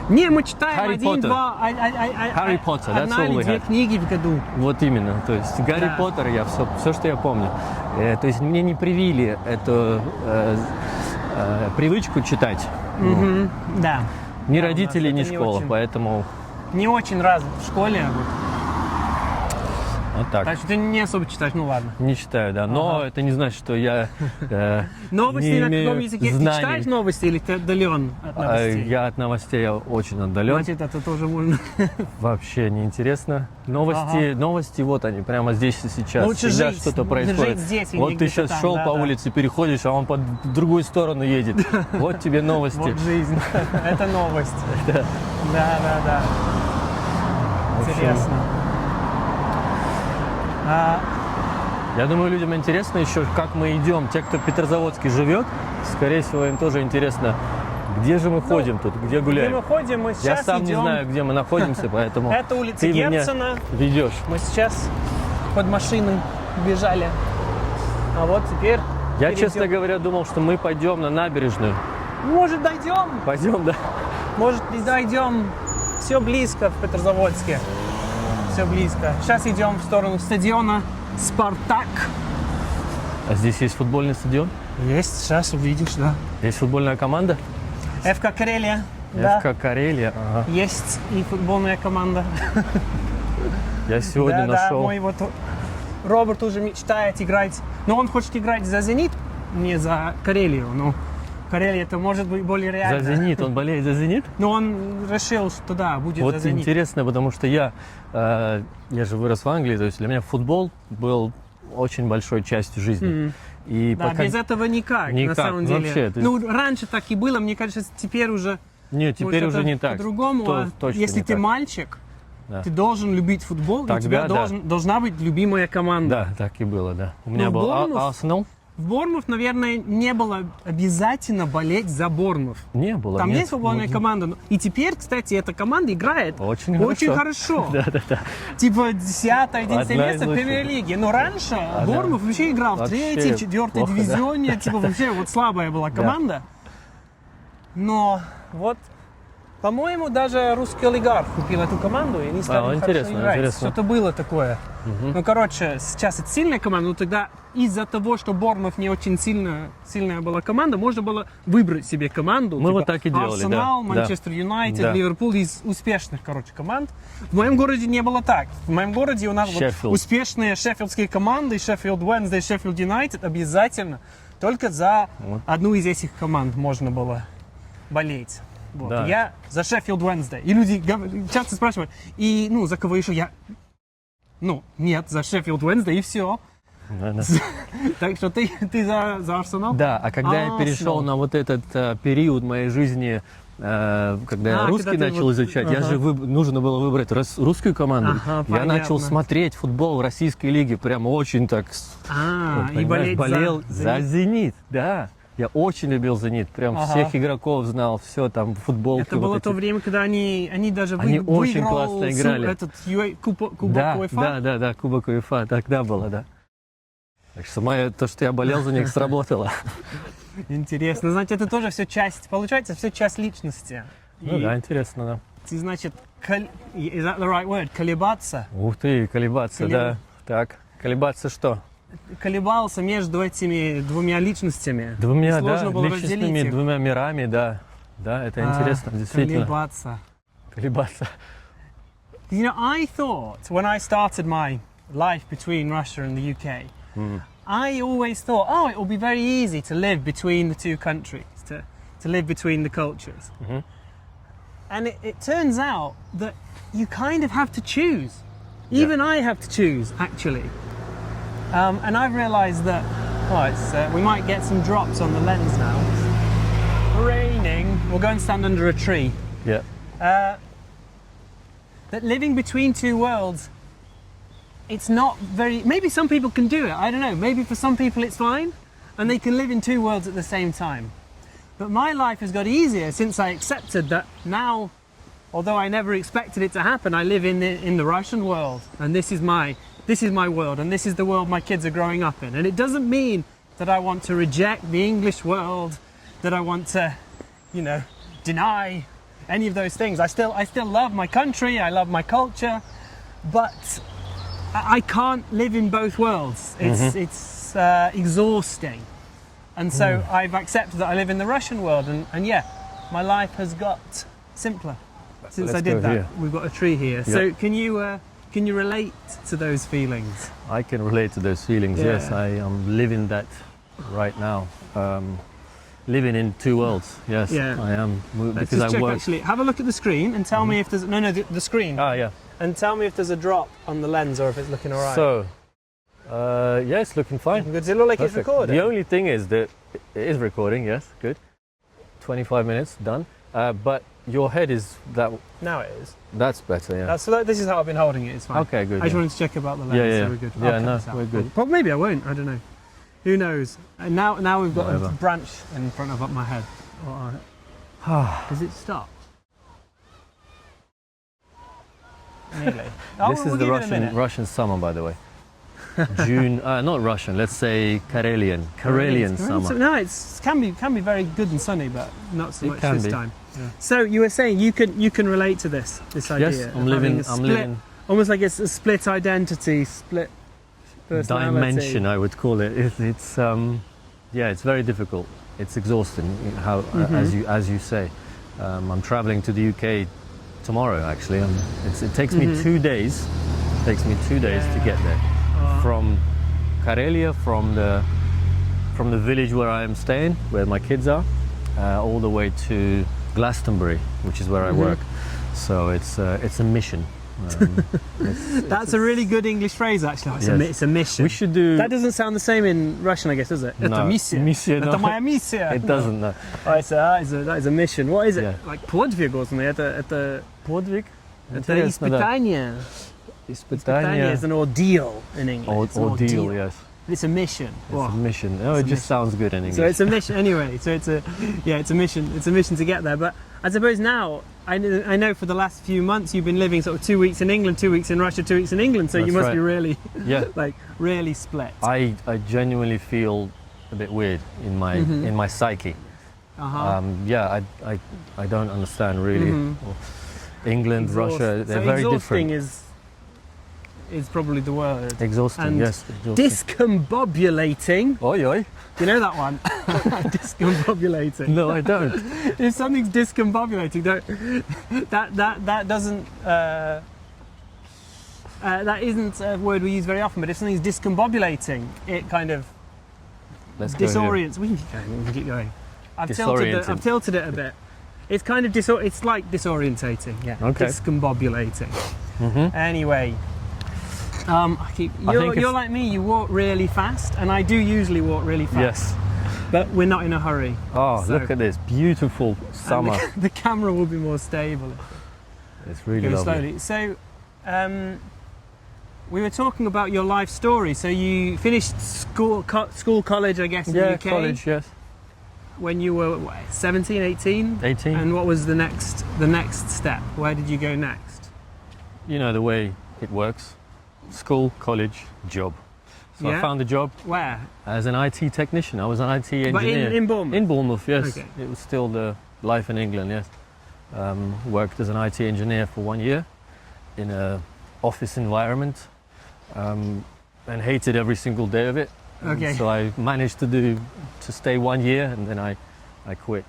[SPEAKER 1] Не, мы читаем
[SPEAKER 2] Гарри Поттер,
[SPEAKER 1] одна или две книги в году.
[SPEAKER 2] Вот именно, то есть Гарри Поттер, все, что я помню. То есть мне не привили эту привычку читать.
[SPEAKER 1] Да.
[SPEAKER 2] Ни родители, ни школа, поэтому...
[SPEAKER 1] Не очень раз в школе.
[SPEAKER 2] Вот так.
[SPEAKER 1] Так что ты не особо читаешь, ну ладно.
[SPEAKER 2] Не читаю, да. Но это не значит, что я
[SPEAKER 1] новости
[SPEAKER 2] не
[SPEAKER 1] на
[SPEAKER 2] имею
[SPEAKER 1] каком языке?
[SPEAKER 2] знаний.
[SPEAKER 1] Ты читаешь новости или ты отдален от новостей?
[SPEAKER 2] Я от новостей очень отдален.
[SPEAKER 1] Значит, это тоже можно.
[SPEAKER 2] Вообще не интересно. Новости, вот они, прямо здесь и сейчас.
[SPEAKER 1] Лучше
[SPEAKER 2] всегда
[SPEAKER 1] жить,
[SPEAKER 2] что-то происходит.
[SPEAKER 1] жить здесь,
[SPEAKER 2] вот ты сейчас
[SPEAKER 1] там,
[SPEAKER 2] шел по улице, переходишь, а он по другую сторону едет. Вот тебе новости.
[SPEAKER 1] Вот жизнь. Это новость. Да. Интересно.
[SPEAKER 2] Я думаю, людям интересно еще, как мы идем. Те, кто в Петрозаводске живет, скорее всего, им тоже интересно, где же мы ходим тут, где гуляем.
[SPEAKER 1] Где мы ходим, мы сейчас
[SPEAKER 2] Я сам
[SPEAKER 1] идем...
[SPEAKER 2] не знаю, где мы находимся, поэтому
[SPEAKER 1] это улица
[SPEAKER 2] ты
[SPEAKER 1] Герцена.
[SPEAKER 2] меня ведешь.
[SPEAKER 1] Мы сейчас под машиной бежали. А вот теперь...
[SPEAKER 2] Я, честно говоря, думал, что мы пойдем на набережную.
[SPEAKER 1] Может, дойдем?
[SPEAKER 2] Пойдем, да.
[SPEAKER 1] Может, и дойдем. Все близко в Петрозаводске. Все близко. Сейчас идем в сторону стадиона «Спартак».
[SPEAKER 2] А здесь есть футбольный стадион?
[SPEAKER 1] Есть, сейчас увидишь, да.
[SPEAKER 2] Есть футбольная команда?
[SPEAKER 1] ФК Карелия.
[SPEAKER 2] ФК Карелия, ага.
[SPEAKER 1] Есть и футбольная команда.
[SPEAKER 2] Я сегодня нашел...
[SPEAKER 1] Да, мой вот Роберт уже мечтает играть. Но он хочет играть за «Зенит», не за Карелию. Но Карелия это может быть более реально.
[SPEAKER 2] За «Зенит», он болеет за «Зенит»?
[SPEAKER 1] Но он решил, что да, будет
[SPEAKER 2] вот
[SPEAKER 1] за «Зенит».
[SPEAKER 2] Вот интересно, потому что я же вырос в Англии, то есть для меня футбол был очень большой частью жизни. И
[SPEAKER 1] да, без этого никак, на самом деле.
[SPEAKER 2] Вообще,
[SPEAKER 1] ну, раньше так и было, мне кажется, теперь уже...
[SPEAKER 2] Нет, теперь уже не так.
[SPEAKER 1] По-другому, если ты мальчик, ты должен любить футбол,
[SPEAKER 2] тогда,
[SPEAKER 1] у тебя должна быть любимая команда.
[SPEAKER 2] Да, так и было, да. У меня был Арсенал.
[SPEAKER 1] В Борнмут, наверное, не было обязательно болеть за Борнмут.
[SPEAKER 2] Не было.
[SPEAKER 1] Там есть футбольная команда. И теперь, кстати, эта команда играет очень хорошо.
[SPEAKER 2] Да.
[SPEAKER 1] Типа 10-11 место в премьер-лиге. Но раньше Борнмут вообще играл в 3-й, 4-й дивизионе. Типа вообще вот слабая была команда. Но вот, по-моему, даже русский олигарх купил эту команду, и они стали хорошо играть. Что-то было такое. Ну, короче, сейчас это сильная команда, но тогда из-за того, что Борнмут не очень сильная была команда, можно было выбрать себе команду.
[SPEAKER 2] Мы вот так и делали,
[SPEAKER 1] Арсенал, Манчестер Юнайтед, Ливерпуль, из успешных, команд. В моем городе не было так. В моем городе у нас вот успешные шеффилдские команды, Шеффилд Уэнсдей, Шеффилд Юнайтед, обязательно. Только за одну из этих команд можно было болеть. Вот. Да. Я за Шеффилд Уэнсдей. И люди часто спрашивают, и за кого еще я? Нет, за Шеффилд Уэнсдей и все.
[SPEAKER 2] Да.
[SPEAKER 1] Так что ты за Арсенал?
[SPEAKER 2] Да, а когда я перешел на вот этот период моей жизни, когда я русский начал изучать, нужно было выбрать русскую команду. Я начал смотреть футбол в российской лиге, прямо очень так.
[SPEAKER 1] И болел
[SPEAKER 2] за «Зенит», да. Я очень любил «Зенит», прям всех игроков знал, все там, футболки.
[SPEAKER 1] Это было
[SPEAKER 2] вот
[SPEAKER 1] то
[SPEAKER 2] эти.
[SPEAKER 1] время, когда они даже
[SPEAKER 2] Они очень
[SPEAKER 1] выиграл
[SPEAKER 2] классно играли.
[SPEAKER 1] этот Кубок
[SPEAKER 2] Да,
[SPEAKER 1] УЕФА.
[SPEAKER 2] да, Кубок УЕФА, тогда было, да. Так что то, что я болел за них, сработало.
[SPEAKER 1] Интересно, значит, это тоже все часть, получается, все часть личности.
[SPEAKER 2] Ну да, интересно, да.
[SPEAKER 1] Ты, значит, is that the right word? Колебаться?
[SPEAKER 2] Ух ты, колебаться, да. Так, колебаться что?
[SPEAKER 1] Колебался между этими двумя личностями.
[SPEAKER 2] Двумя,
[SPEAKER 1] Сложно
[SPEAKER 2] да,
[SPEAKER 1] было
[SPEAKER 2] личностными,
[SPEAKER 1] разделить их.
[SPEAKER 2] двумя мирами, да. Да, это интересно, действительно.
[SPEAKER 1] Колебаться.
[SPEAKER 2] Колебаться.
[SPEAKER 1] You know, I thought when I started my life between Russia and the UK, I always thought, oh, it will be very easy to live between the two countries, to live between the cultures. And it turns out that you kind of have to choose. Even I have to choose, actually. And I've realised that, we might get some drops on the lens now. It's raining. We'll go and stand under a tree.
[SPEAKER 2] Yeah.
[SPEAKER 1] That living between two worlds, it's not very... Maybe some people can do it, I don't know. Maybe for some people it's fine, and they can live in two worlds at the same time. But my life has got easier since I accepted that now, although I never expected it to happen, I live in the Russian world, and this is my world, and this is the world my kids are growing up in. And it doesn't mean that I want to reject the English world, that I want to, deny any of those things. I still love my country, I love my culture, but I can't live in both worlds. It's exhausting. And so I've accepted that I live in the Russian world, and yeah, my life has got simpler since I did that.
[SPEAKER 2] Here.
[SPEAKER 1] We've got a tree here.
[SPEAKER 2] Yep.
[SPEAKER 1] So can you relate to those feelings?
[SPEAKER 2] I can relate to those feelings,
[SPEAKER 1] Yeah.
[SPEAKER 2] yes. I am living that right now. Living in two worlds, yes.
[SPEAKER 1] Yeah.
[SPEAKER 2] I am,
[SPEAKER 1] Let's
[SPEAKER 2] because
[SPEAKER 1] just
[SPEAKER 2] I
[SPEAKER 1] check
[SPEAKER 2] work.
[SPEAKER 1] actually. Have a look at the screen and tell me if there's the screen.
[SPEAKER 2] Ah, yeah.
[SPEAKER 1] And tell me if there's a drop on the lens or if it's looking all right.
[SPEAKER 2] So, yeah, it's looking fine.
[SPEAKER 1] Does it look like it's
[SPEAKER 2] Perfect.
[SPEAKER 1] recording?
[SPEAKER 2] The only thing is that it is recording, yes, good. 25 minutes, done. But your head is
[SPEAKER 1] Now it is.
[SPEAKER 2] that's better, yeah.
[SPEAKER 1] This is how I've been holding it. It's fine.
[SPEAKER 2] Okay, good.
[SPEAKER 1] I just
[SPEAKER 2] yeah.
[SPEAKER 1] wanted to check about the lens.
[SPEAKER 2] Yeah.
[SPEAKER 1] So we're good.
[SPEAKER 2] Yeah,
[SPEAKER 1] I'll cut
[SPEAKER 2] no,
[SPEAKER 1] this out.
[SPEAKER 2] we're good.
[SPEAKER 1] But maybe I won't. I don't know. Who knows? And now we've got
[SPEAKER 2] Whatever.
[SPEAKER 1] a branch in front of my head. Does it stop? Nearly.
[SPEAKER 2] This is the Russian summer, by the way. June, not Russian, let's say Karelian summer.
[SPEAKER 1] No, it can be very good and sunny, but not so
[SPEAKER 2] It
[SPEAKER 1] much
[SPEAKER 2] can
[SPEAKER 1] this
[SPEAKER 2] be.
[SPEAKER 1] time.
[SPEAKER 2] Yeah.
[SPEAKER 1] So you were saying you can relate to this idea.
[SPEAKER 2] Yes,
[SPEAKER 1] of
[SPEAKER 2] I'm
[SPEAKER 1] having
[SPEAKER 2] living.
[SPEAKER 1] a split, almost like it's a split identity, split personality.
[SPEAKER 2] Dimension, I would call it. It's it's very difficult. It's exhausting. How as you say, I'm traveling to the UK tomorrow. Actually, it takes me 2 days. Takes me 2 days to get there from Karelia, from the village where I am staying, where my kids are, all the way to Glastonbury, which is where I work. So it's a mission.
[SPEAKER 1] That's a really good English phrase, actually. It's a mission.
[SPEAKER 2] We should do.
[SPEAKER 1] That doesn't sound the same in Russian, I guess, does it?
[SPEAKER 2] No.
[SPEAKER 1] Это миссия.
[SPEAKER 2] Миссия, no.
[SPEAKER 1] Это моя миссия.
[SPEAKER 2] It doesn't. No.
[SPEAKER 1] That is a mission. What is it?
[SPEAKER 2] Yeah.
[SPEAKER 1] Like подвиг or something? Это
[SPEAKER 2] Подвиг.
[SPEAKER 1] Это испытание. Испытание is an ordeal in English. It's an
[SPEAKER 2] Ordeal, yes.
[SPEAKER 1] It's a mission.
[SPEAKER 2] It's a mission. Oh, it just sounds good in English.
[SPEAKER 1] So it's a mission anyway. So it's a mission. It's a mission to get there. But I suppose now, I know for the last few months you've been living sort of 2 weeks in England, 2 weeks in Russia, 2 weeks in England. So you
[SPEAKER 2] That's
[SPEAKER 1] must
[SPEAKER 2] right.
[SPEAKER 1] be really,
[SPEAKER 2] Yeah.
[SPEAKER 1] really split.
[SPEAKER 2] I genuinely feel a bit weird in my psyche. I don't understand really. England, Russia, they're very different.
[SPEAKER 1] Is probably the word.
[SPEAKER 2] Exhausting,
[SPEAKER 1] And
[SPEAKER 2] yes. Exhausting.
[SPEAKER 1] Discombobulating.
[SPEAKER 2] Oi, oi.
[SPEAKER 1] Do you know that one? Discombobulating.
[SPEAKER 2] No, I don't.
[SPEAKER 1] If something's discombobulating, that doesn't. That isn't a word we use very often. But if something's discombobulating, it kind of
[SPEAKER 2] Let's go here.
[SPEAKER 1] disorients. We can keep going. I've tilted it a bit. It's kind of it's like disorientating. Yeah.
[SPEAKER 2] Okay.
[SPEAKER 1] Discombobulating. Anyway.
[SPEAKER 2] think
[SPEAKER 1] You're like me, you walk really fast, and I do usually walk really fast.
[SPEAKER 2] Yes.
[SPEAKER 1] But we're not in a hurry.
[SPEAKER 2] Oh,
[SPEAKER 1] So-
[SPEAKER 2] look at this beautiful summer.
[SPEAKER 1] The camera will be more stable.
[SPEAKER 2] It's really
[SPEAKER 1] Go
[SPEAKER 2] lovely.
[SPEAKER 1] slowly. So, we were talking about your life story. So you finished school, college, I guess, in the
[SPEAKER 2] Yeah,
[SPEAKER 1] UK.
[SPEAKER 2] college, yes.
[SPEAKER 1] when you were what, 17, 18?
[SPEAKER 2] 18.
[SPEAKER 1] And what was the next step? Where did you go next?
[SPEAKER 2] You know the way it works. School, college, job. So
[SPEAKER 1] Yeah?
[SPEAKER 2] I found a job
[SPEAKER 1] Where?
[SPEAKER 2] as an IT technician. I was an IT engineer.
[SPEAKER 1] But in Bournemouth?
[SPEAKER 2] In Bournemouth, yes.
[SPEAKER 1] Okay.
[SPEAKER 2] It was still the life in England, yes. Worked as an IT engineer for 1 year in a office environment and hated every single day of it.
[SPEAKER 1] Okay.
[SPEAKER 2] So I managed to stay 1 year and then I quit.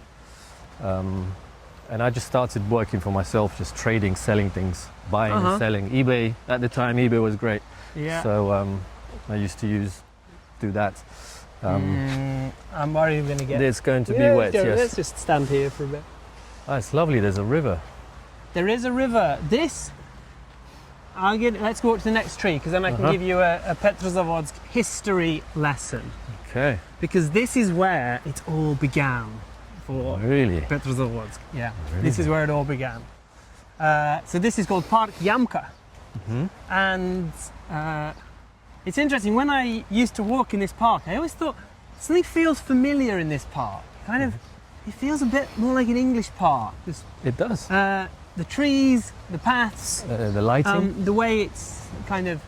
[SPEAKER 2] And I just started working for myself, just trading, selling things, buying and selling. eBay, at the time eBay was great.
[SPEAKER 1] Yeah.
[SPEAKER 2] So I used to do that.
[SPEAKER 1] I'm worried we're going to get...
[SPEAKER 2] It's going to be
[SPEAKER 1] Yeah,
[SPEAKER 2] wet, yes.
[SPEAKER 1] Let's just stand here for a bit.
[SPEAKER 2] Oh, it's lovely, there's a river.
[SPEAKER 1] There is a river. Let's go up to the next tree, because then I can give you a Petrozavodsk history lesson.
[SPEAKER 2] Okay.
[SPEAKER 1] Because this is where it all began for
[SPEAKER 2] Really?
[SPEAKER 1] Petrozavodsk. Yeah,
[SPEAKER 2] Really?
[SPEAKER 1] this is where it all began. So this is called Park Yamka. And it's interesting, when I used to walk in this park, I always thought something feels familiar in this park. Kind of, it feels a bit more like an English park.
[SPEAKER 2] It does.
[SPEAKER 1] The trees, the paths,
[SPEAKER 2] The lighting.
[SPEAKER 1] the way it's kind of,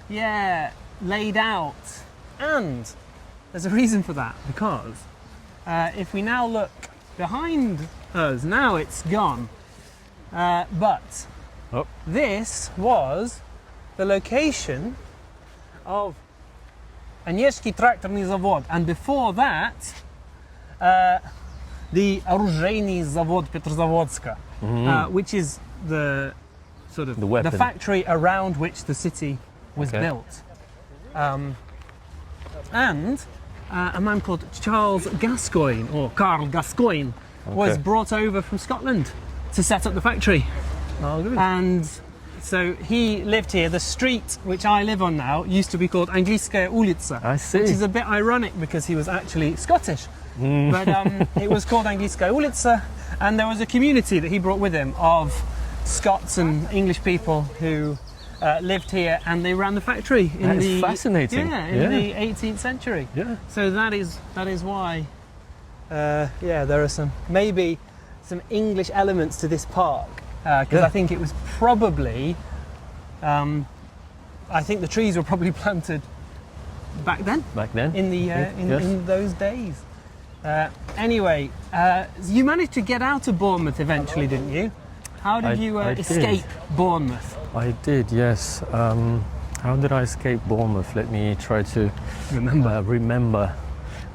[SPEAKER 1] laid out. And there's a reason for that, because if we now look behind us, now it's gone. But this was the location of Angielski Traktorny Zavod, and before that, the Оружейный Завод Петрозаводска, which is the sort of
[SPEAKER 2] The
[SPEAKER 1] factory around which the city was built. And a man called Charles Gascoigne, or Carl Gascoigne, was brought over from Scotland to set up the factory.
[SPEAKER 2] Oh, good.
[SPEAKER 1] And so he lived here. The street which I live on now used to be called Anglийская улица.
[SPEAKER 2] I see.
[SPEAKER 1] Which is a bit ironic because he was actually Scottish. But it was called Anglийская улица, and there was a community that he brought with him of Scots and English people who lived here, and they ran the factory in
[SPEAKER 2] That's fascinating.
[SPEAKER 1] in the 18th century.
[SPEAKER 2] Yeah.
[SPEAKER 1] So that is why there are maybe some English elements to this park, because I think it was probably I think the trees were probably planted back then.
[SPEAKER 2] Back then?
[SPEAKER 1] In the in those days. Anyway, you managed to get out of Bournemouth eventually, didn't you? How did you escape Bournemouth?
[SPEAKER 2] I did, yes. How did I escape Bournemouth? Let me try to remember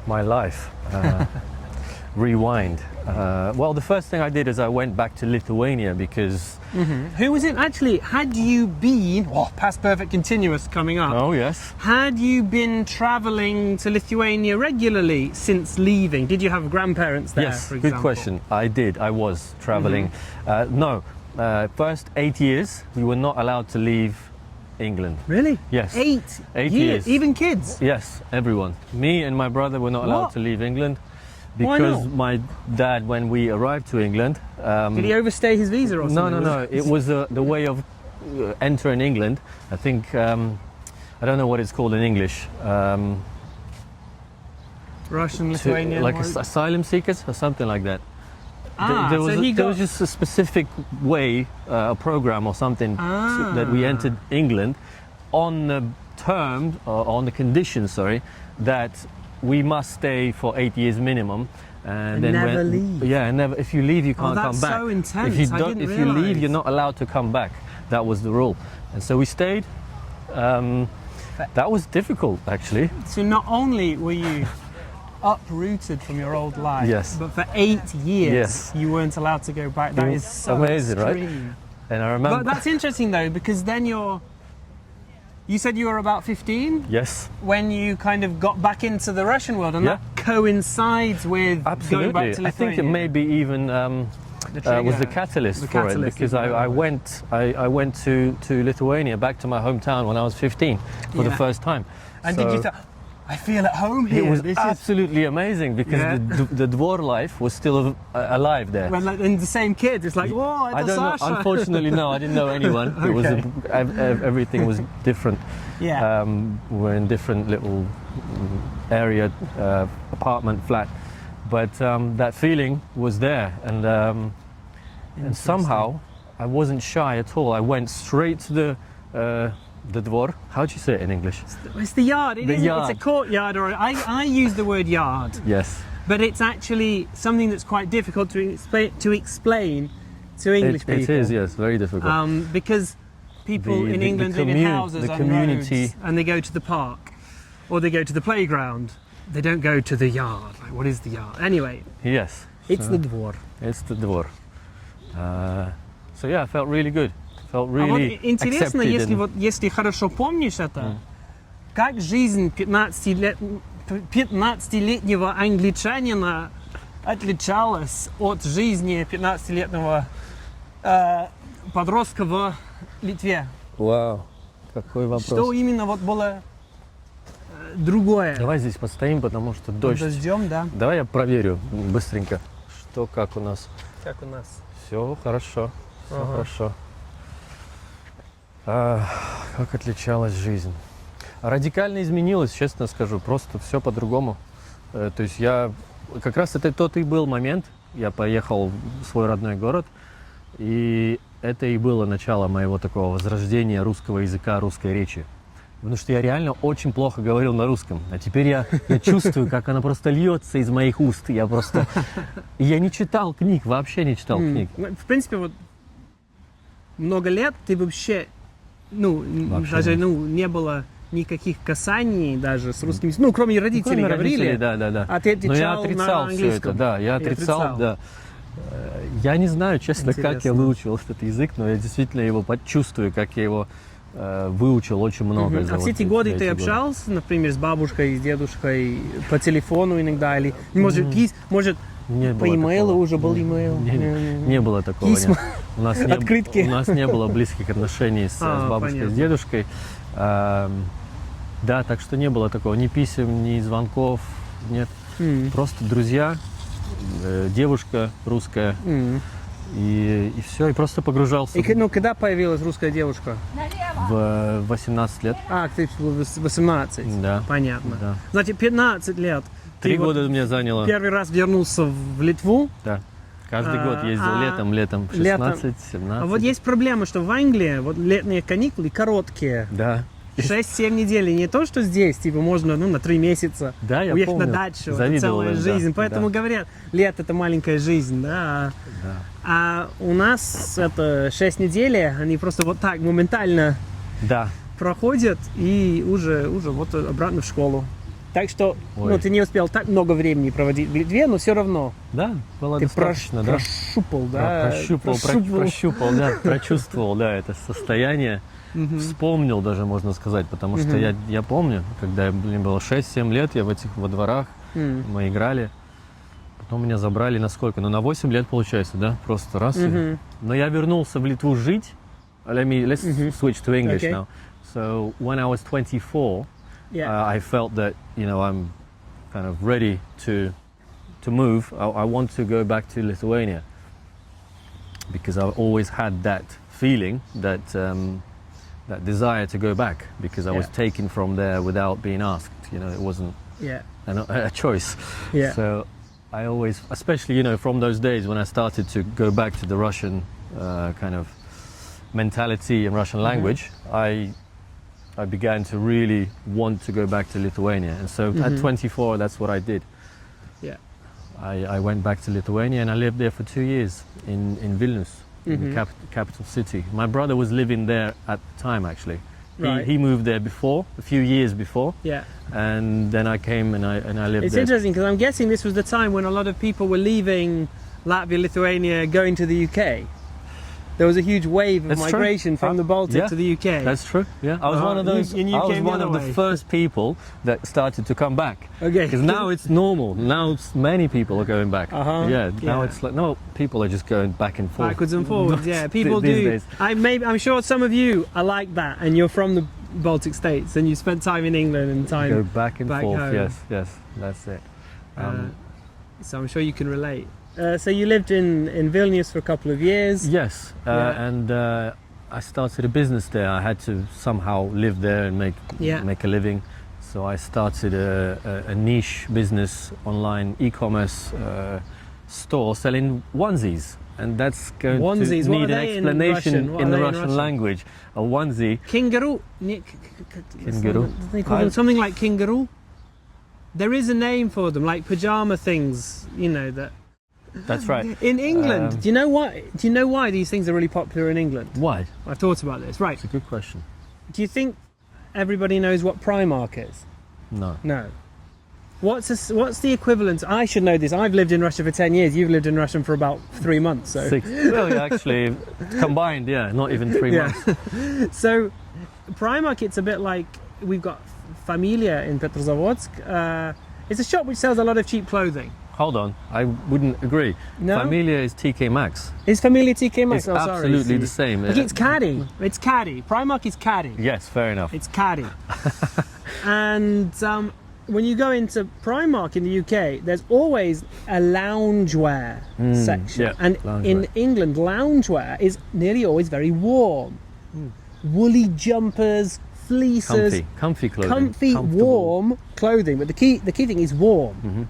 [SPEAKER 2] my life. Rewind. Well, the first thing I did is I went back to Lithuania because...
[SPEAKER 1] Who was it? Actually, had you been... past perfect continuous coming up.
[SPEAKER 2] Oh, yes.
[SPEAKER 1] Had you been travelling to Lithuania regularly since leaving? Did you have grandparents there,
[SPEAKER 2] Yes,
[SPEAKER 1] for example?
[SPEAKER 2] good question. I did. I was travelling. No, first 8 years, we were not allowed to leave England.
[SPEAKER 1] Really?
[SPEAKER 2] Yes.
[SPEAKER 1] 8 years? Even kids?
[SPEAKER 2] Yes, everyone. Me and my brother were not allowed to leave England.
[SPEAKER 1] Why
[SPEAKER 2] Because
[SPEAKER 1] not?
[SPEAKER 2] my dad, when we arrived to England...
[SPEAKER 1] Did he overstay his visa or something?
[SPEAKER 2] No. It was the way of entering England. I think, I don't know what it's called in English.
[SPEAKER 1] Russian, Lithuanian...
[SPEAKER 2] Like asylum seekers or something like that.
[SPEAKER 1] there
[SPEAKER 2] was just a specific way, a program or something that we entered England on the terms, or on the conditions, that we must stay for 8 years minimum, and then
[SPEAKER 1] never leave.
[SPEAKER 2] Yeah, and never. If you leave, you can't come
[SPEAKER 1] that's
[SPEAKER 2] back.
[SPEAKER 1] so intense.
[SPEAKER 2] If you
[SPEAKER 1] I
[SPEAKER 2] don't,
[SPEAKER 1] didn't
[SPEAKER 2] if you leave,
[SPEAKER 1] realise.
[SPEAKER 2] you're not allowed to come back. That was the rule, and so we stayed. That was difficult, actually.
[SPEAKER 1] So not only were you uprooted from your old life,
[SPEAKER 2] Yes.
[SPEAKER 1] but for 8 years
[SPEAKER 2] Yes.
[SPEAKER 1] you weren't allowed to go back. That is so
[SPEAKER 2] amazing, right?
[SPEAKER 1] extreme.
[SPEAKER 2] And I remember.
[SPEAKER 1] But that's interesting though, because then you said you were about 15
[SPEAKER 2] Yes.
[SPEAKER 1] when you kind of got back into the Russian world, and
[SPEAKER 2] Yeah.
[SPEAKER 1] that coincides with going back to
[SPEAKER 2] Absolutely. I think it
[SPEAKER 1] Lithuania.
[SPEAKER 2] maybe even was the catalyst for it, because I went to Lithuania, back to my hometown when I was 15 for the first time.
[SPEAKER 1] And did you think, I feel at home here?
[SPEAKER 2] It was
[SPEAKER 1] this
[SPEAKER 2] absolutely amazing, because the dwar life was still alive there.
[SPEAKER 1] Well, and the same kids, it's like, whoa,
[SPEAKER 2] I don't know.
[SPEAKER 1] Sasha.
[SPEAKER 2] Unfortunately, no, I didn't know anyone. It was everything was different.
[SPEAKER 1] Yeah.
[SPEAKER 2] We were in different little area, apartment, flat. but that feeling was there, and somehow I wasn't shy at all. I went straight to the dvor. How do you say it in English?
[SPEAKER 1] It's the yard. It's a courtyard, or I use the word yard.
[SPEAKER 2] Yes.
[SPEAKER 1] But it's actually something that's quite difficult to explain to English people.
[SPEAKER 2] It is, yes, very difficult.
[SPEAKER 1] Because people in England live in houses
[SPEAKER 2] the
[SPEAKER 1] on
[SPEAKER 2] community,
[SPEAKER 1] roads, and they go to the park, or they go to the playground. They don't go to the yard. Like, what is the yard? Anyway.
[SPEAKER 2] Yes.
[SPEAKER 1] It's the dvor.
[SPEAKER 2] It's the dvor. So yeah, I felt really good. Felt really
[SPEAKER 1] вот интересно, если хорошо помнишь это, как жизнь 15-летнего англичанина отличалась от жизни 15-летнего подростка в Литве?
[SPEAKER 2] Вау, какой вопрос.
[SPEAKER 1] Что именно вот было другое?
[SPEAKER 2] Давай здесь постоим, потому что дождь.
[SPEAKER 1] Дождем, да.
[SPEAKER 2] Давай я проверю быстренько, что как у нас.
[SPEAKER 1] Как у нас?
[SPEAKER 2] Все хорошо, все хорошо. Как отличалась жизнь? Радикально изменилось, честно скажу, просто все по-другому. То есть я как раз это тот и был момент. Я поехал в свой родной город, и это и было начало моего такого возрождения русского языка, русской речи. Потому что я реально очень плохо говорил на русском. А теперь я чувствую, как она просто льется из моих уст. Я не читал книг, вообще не читал книг.
[SPEAKER 1] В принципе, вот много лет ты вообще,
[SPEAKER 2] Вообще
[SPEAKER 1] даже не было никаких касаний даже с русским языком. Кроме родителей говорили.
[SPEAKER 2] Да.
[SPEAKER 1] А ты отвечал
[SPEAKER 2] Но я отрицал
[SPEAKER 1] на
[SPEAKER 2] все это,
[SPEAKER 1] английском.
[SPEAKER 2] да, я отрицал, да. Я не знаю, честно, как я выучил этот язык, но я действительно его чувствую, как я его выучил очень много.
[SPEAKER 1] А все эти годы ты общался, например, с бабушкой, с дедушкой по телефону иногда, или может по имейлу уже был имейл?
[SPEAKER 2] Не было такого.
[SPEAKER 1] Письма,
[SPEAKER 2] открытки. У нас не было близких отношений с бабушкой,
[SPEAKER 1] понятно.
[SPEAKER 2] с дедушкой. Да, так что не было такого, ни писем, ни звонков, нет. Просто друзья, девушка русская, и все, и просто погружался.
[SPEAKER 1] И когда появилась русская девушка?
[SPEAKER 2] В 18 лет.
[SPEAKER 1] Ты был 18?
[SPEAKER 2] Да.
[SPEAKER 1] Понятно.
[SPEAKER 2] Да.
[SPEAKER 1] Значит, 15 лет.
[SPEAKER 2] 3 года мне заняло.
[SPEAKER 1] Первый раз вернулся в Литву.
[SPEAKER 2] Да. Каждый год ездил летом 16-17.
[SPEAKER 1] А вот есть проблема, что в Англии вот летние каникулы короткие.
[SPEAKER 2] Да.
[SPEAKER 1] 6-7 недель. Не то, что здесь, можно на 3 месяца уехать
[SPEAKER 2] помню.
[SPEAKER 1] на дачу. Это
[SPEAKER 2] Завидовал
[SPEAKER 1] целая
[SPEAKER 2] им,
[SPEAKER 1] жизнь.
[SPEAKER 2] да,
[SPEAKER 1] Поэтому говорят, лето это маленькая жизнь. Да. А у нас это 6 недель, они просто вот так моментально проходят и уже вот обратно в школу. Так что ты не успел так много времени проводить в Литве, но все равно.
[SPEAKER 2] Да, было
[SPEAKER 1] ты
[SPEAKER 2] достаточно,
[SPEAKER 1] прощупал, да?
[SPEAKER 2] Прощупал, да, прочувствовал, да, это состояние. Вспомнил даже, можно сказать, потому что я помню, когда мне было 6-7 лет, я во дворах, мы играли. Потом меня забрали на сколько? На 8 лет, получается, да? Просто раз. Но я вернулся в Литву жить. Let's switch to English now. So when I was 24, I felt that I'm kind of ready to move. I want to go back to Lithuania because I've always had that feeling, that desire to go back, because I was taken from there without being asked. It wasn't a choice. So I always, especially from those days when I started to go back to the Russian kind of mentality and Russian language, I began to really want to go back to Lithuania. And so at 24, that's what I did. I went back to Lithuania and I lived there for 2 years in Vilnius, in the capital city. My brother was living there at the time, actually.
[SPEAKER 1] Right.
[SPEAKER 2] He moved there before, a few years before. And then I came and I lived
[SPEAKER 1] It's
[SPEAKER 2] there.
[SPEAKER 1] interesting because I'm guessing this was the time when a lot of people were leaving Latvia, Lithuania, going to the UK. There was a huge wave of migration from the Baltic to the UK.
[SPEAKER 2] That's true. Yeah, I was one of those.
[SPEAKER 1] And you
[SPEAKER 2] I was
[SPEAKER 1] came
[SPEAKER 2] one
[SPEAKER 1] the
[SPEAKER 2] of
[SPEAKER 1] other
[SPEAKER 2] the
[SPEAKER 1] way.
[SPEAKER 2] first people that started to come back.
[SPEAKER 1] Okay.
[SPEAKER 2] Because now it's normal. Now many people are going back. Now it's like people are just going back and forth.
[SPEAKER 1] Backwards and forwards. Yeah, people
[SPEAKER 2] These
[SPEAKER 1] do.
[SPEAKER 2] days.
[SPEAKER 1] I'm sure some of you are like that, and you're from the Baltic states, and you spent time in England and time
[SPEAKER 2] Go back and forth.
[SPEAKER 1] home.
[SPEAKER 2] Yes, that's it.
[SPEAKER 1] So I'm sure you can relate. So you lived in Vilnius for a couple of years.
[SPEAKER 2] Yes, and I started a business there. I had to somehow live there and make a living. So I started a niche business online e-commerce store selling onesies, and that's going
[SPEAKER 1] Onesies,
[SPEAKER 2] to
[SPEAKER 1] what are
[SPEAKER 2] need an
[SPEAKER 1] they in
[SPEAKER 2] explanation
[SPEAKER 1] Russian? What
[SPEAKER 2] in
[SPEAKER 1] are
[SPEAKER 2] the
[SPEAKER 1] they in
[SPEAKER 2] Russian
[SPEAKER 1] Russian?
[SPEAKER 2] language. A onesie.
[SPEAKER 1] Kangaroo.
[SPEAKER 2] Kangaroo.
[SPEAKER 1] They call them something like kangaroo. There is a name for them, like pajama things. You know that.
[SPEAKER 2] That's right.
[SPEAKER 1] In England, do you know why? Do you know why these things are really popular in England?
[SPEAKER 2] Why?
[SPEAKER 1] I've thought about this. Right.
[SPEAKER 2] It's a good question.
[SPEAKER 1] Do you think everybody knows what Primark is?
[SPEAKER 2] No.
[SPEAKER 1] No. What's the equivalent? I should know this. I've lived in Russia for 10 years. You've lived in Russia for about 3 months. So.
[SPEAKER 2] 6. Well, yeah, actually, combined, yeah, not even 3 months.
[SPEAKER 1] So, Primark, it's a bit like we've got Familia in Petrozavodsk. It's a shop which sells a lot of cheap clothing.
[SPEAKER 2] Hold on, I wouldn't agree.
[SPEAKER 1] No?
[SPEAKER 2] Familia is TK Maxx.
[SPEAKER 1] Is Familia TK Maxx?
[SPEAKER 2] It's absolutely the same.
[SPEAKER 1] Look, it's caddy. It's caddy. Primark is caddy.
[SPEAKER 2] Yes, fair enough.
[SPEAKER 1] It's caddy. And when you go into Primark in the UK, there's always a loungewear section.
[SPEAKER 2] yeah,
[SPEAKER 1] and
[SPEAKER 2] loungewear.
[SPEAKER 1] in England, loungewear is nearly always very warm. Woolly jumpers, fleeces,
[SPEAKER 2] comfy clothing.
[SPEAKER 1] comfy,
[SPEAKER 2] Comfortable.
[SPEAKER 1] warm clothing. But the key thing is warm.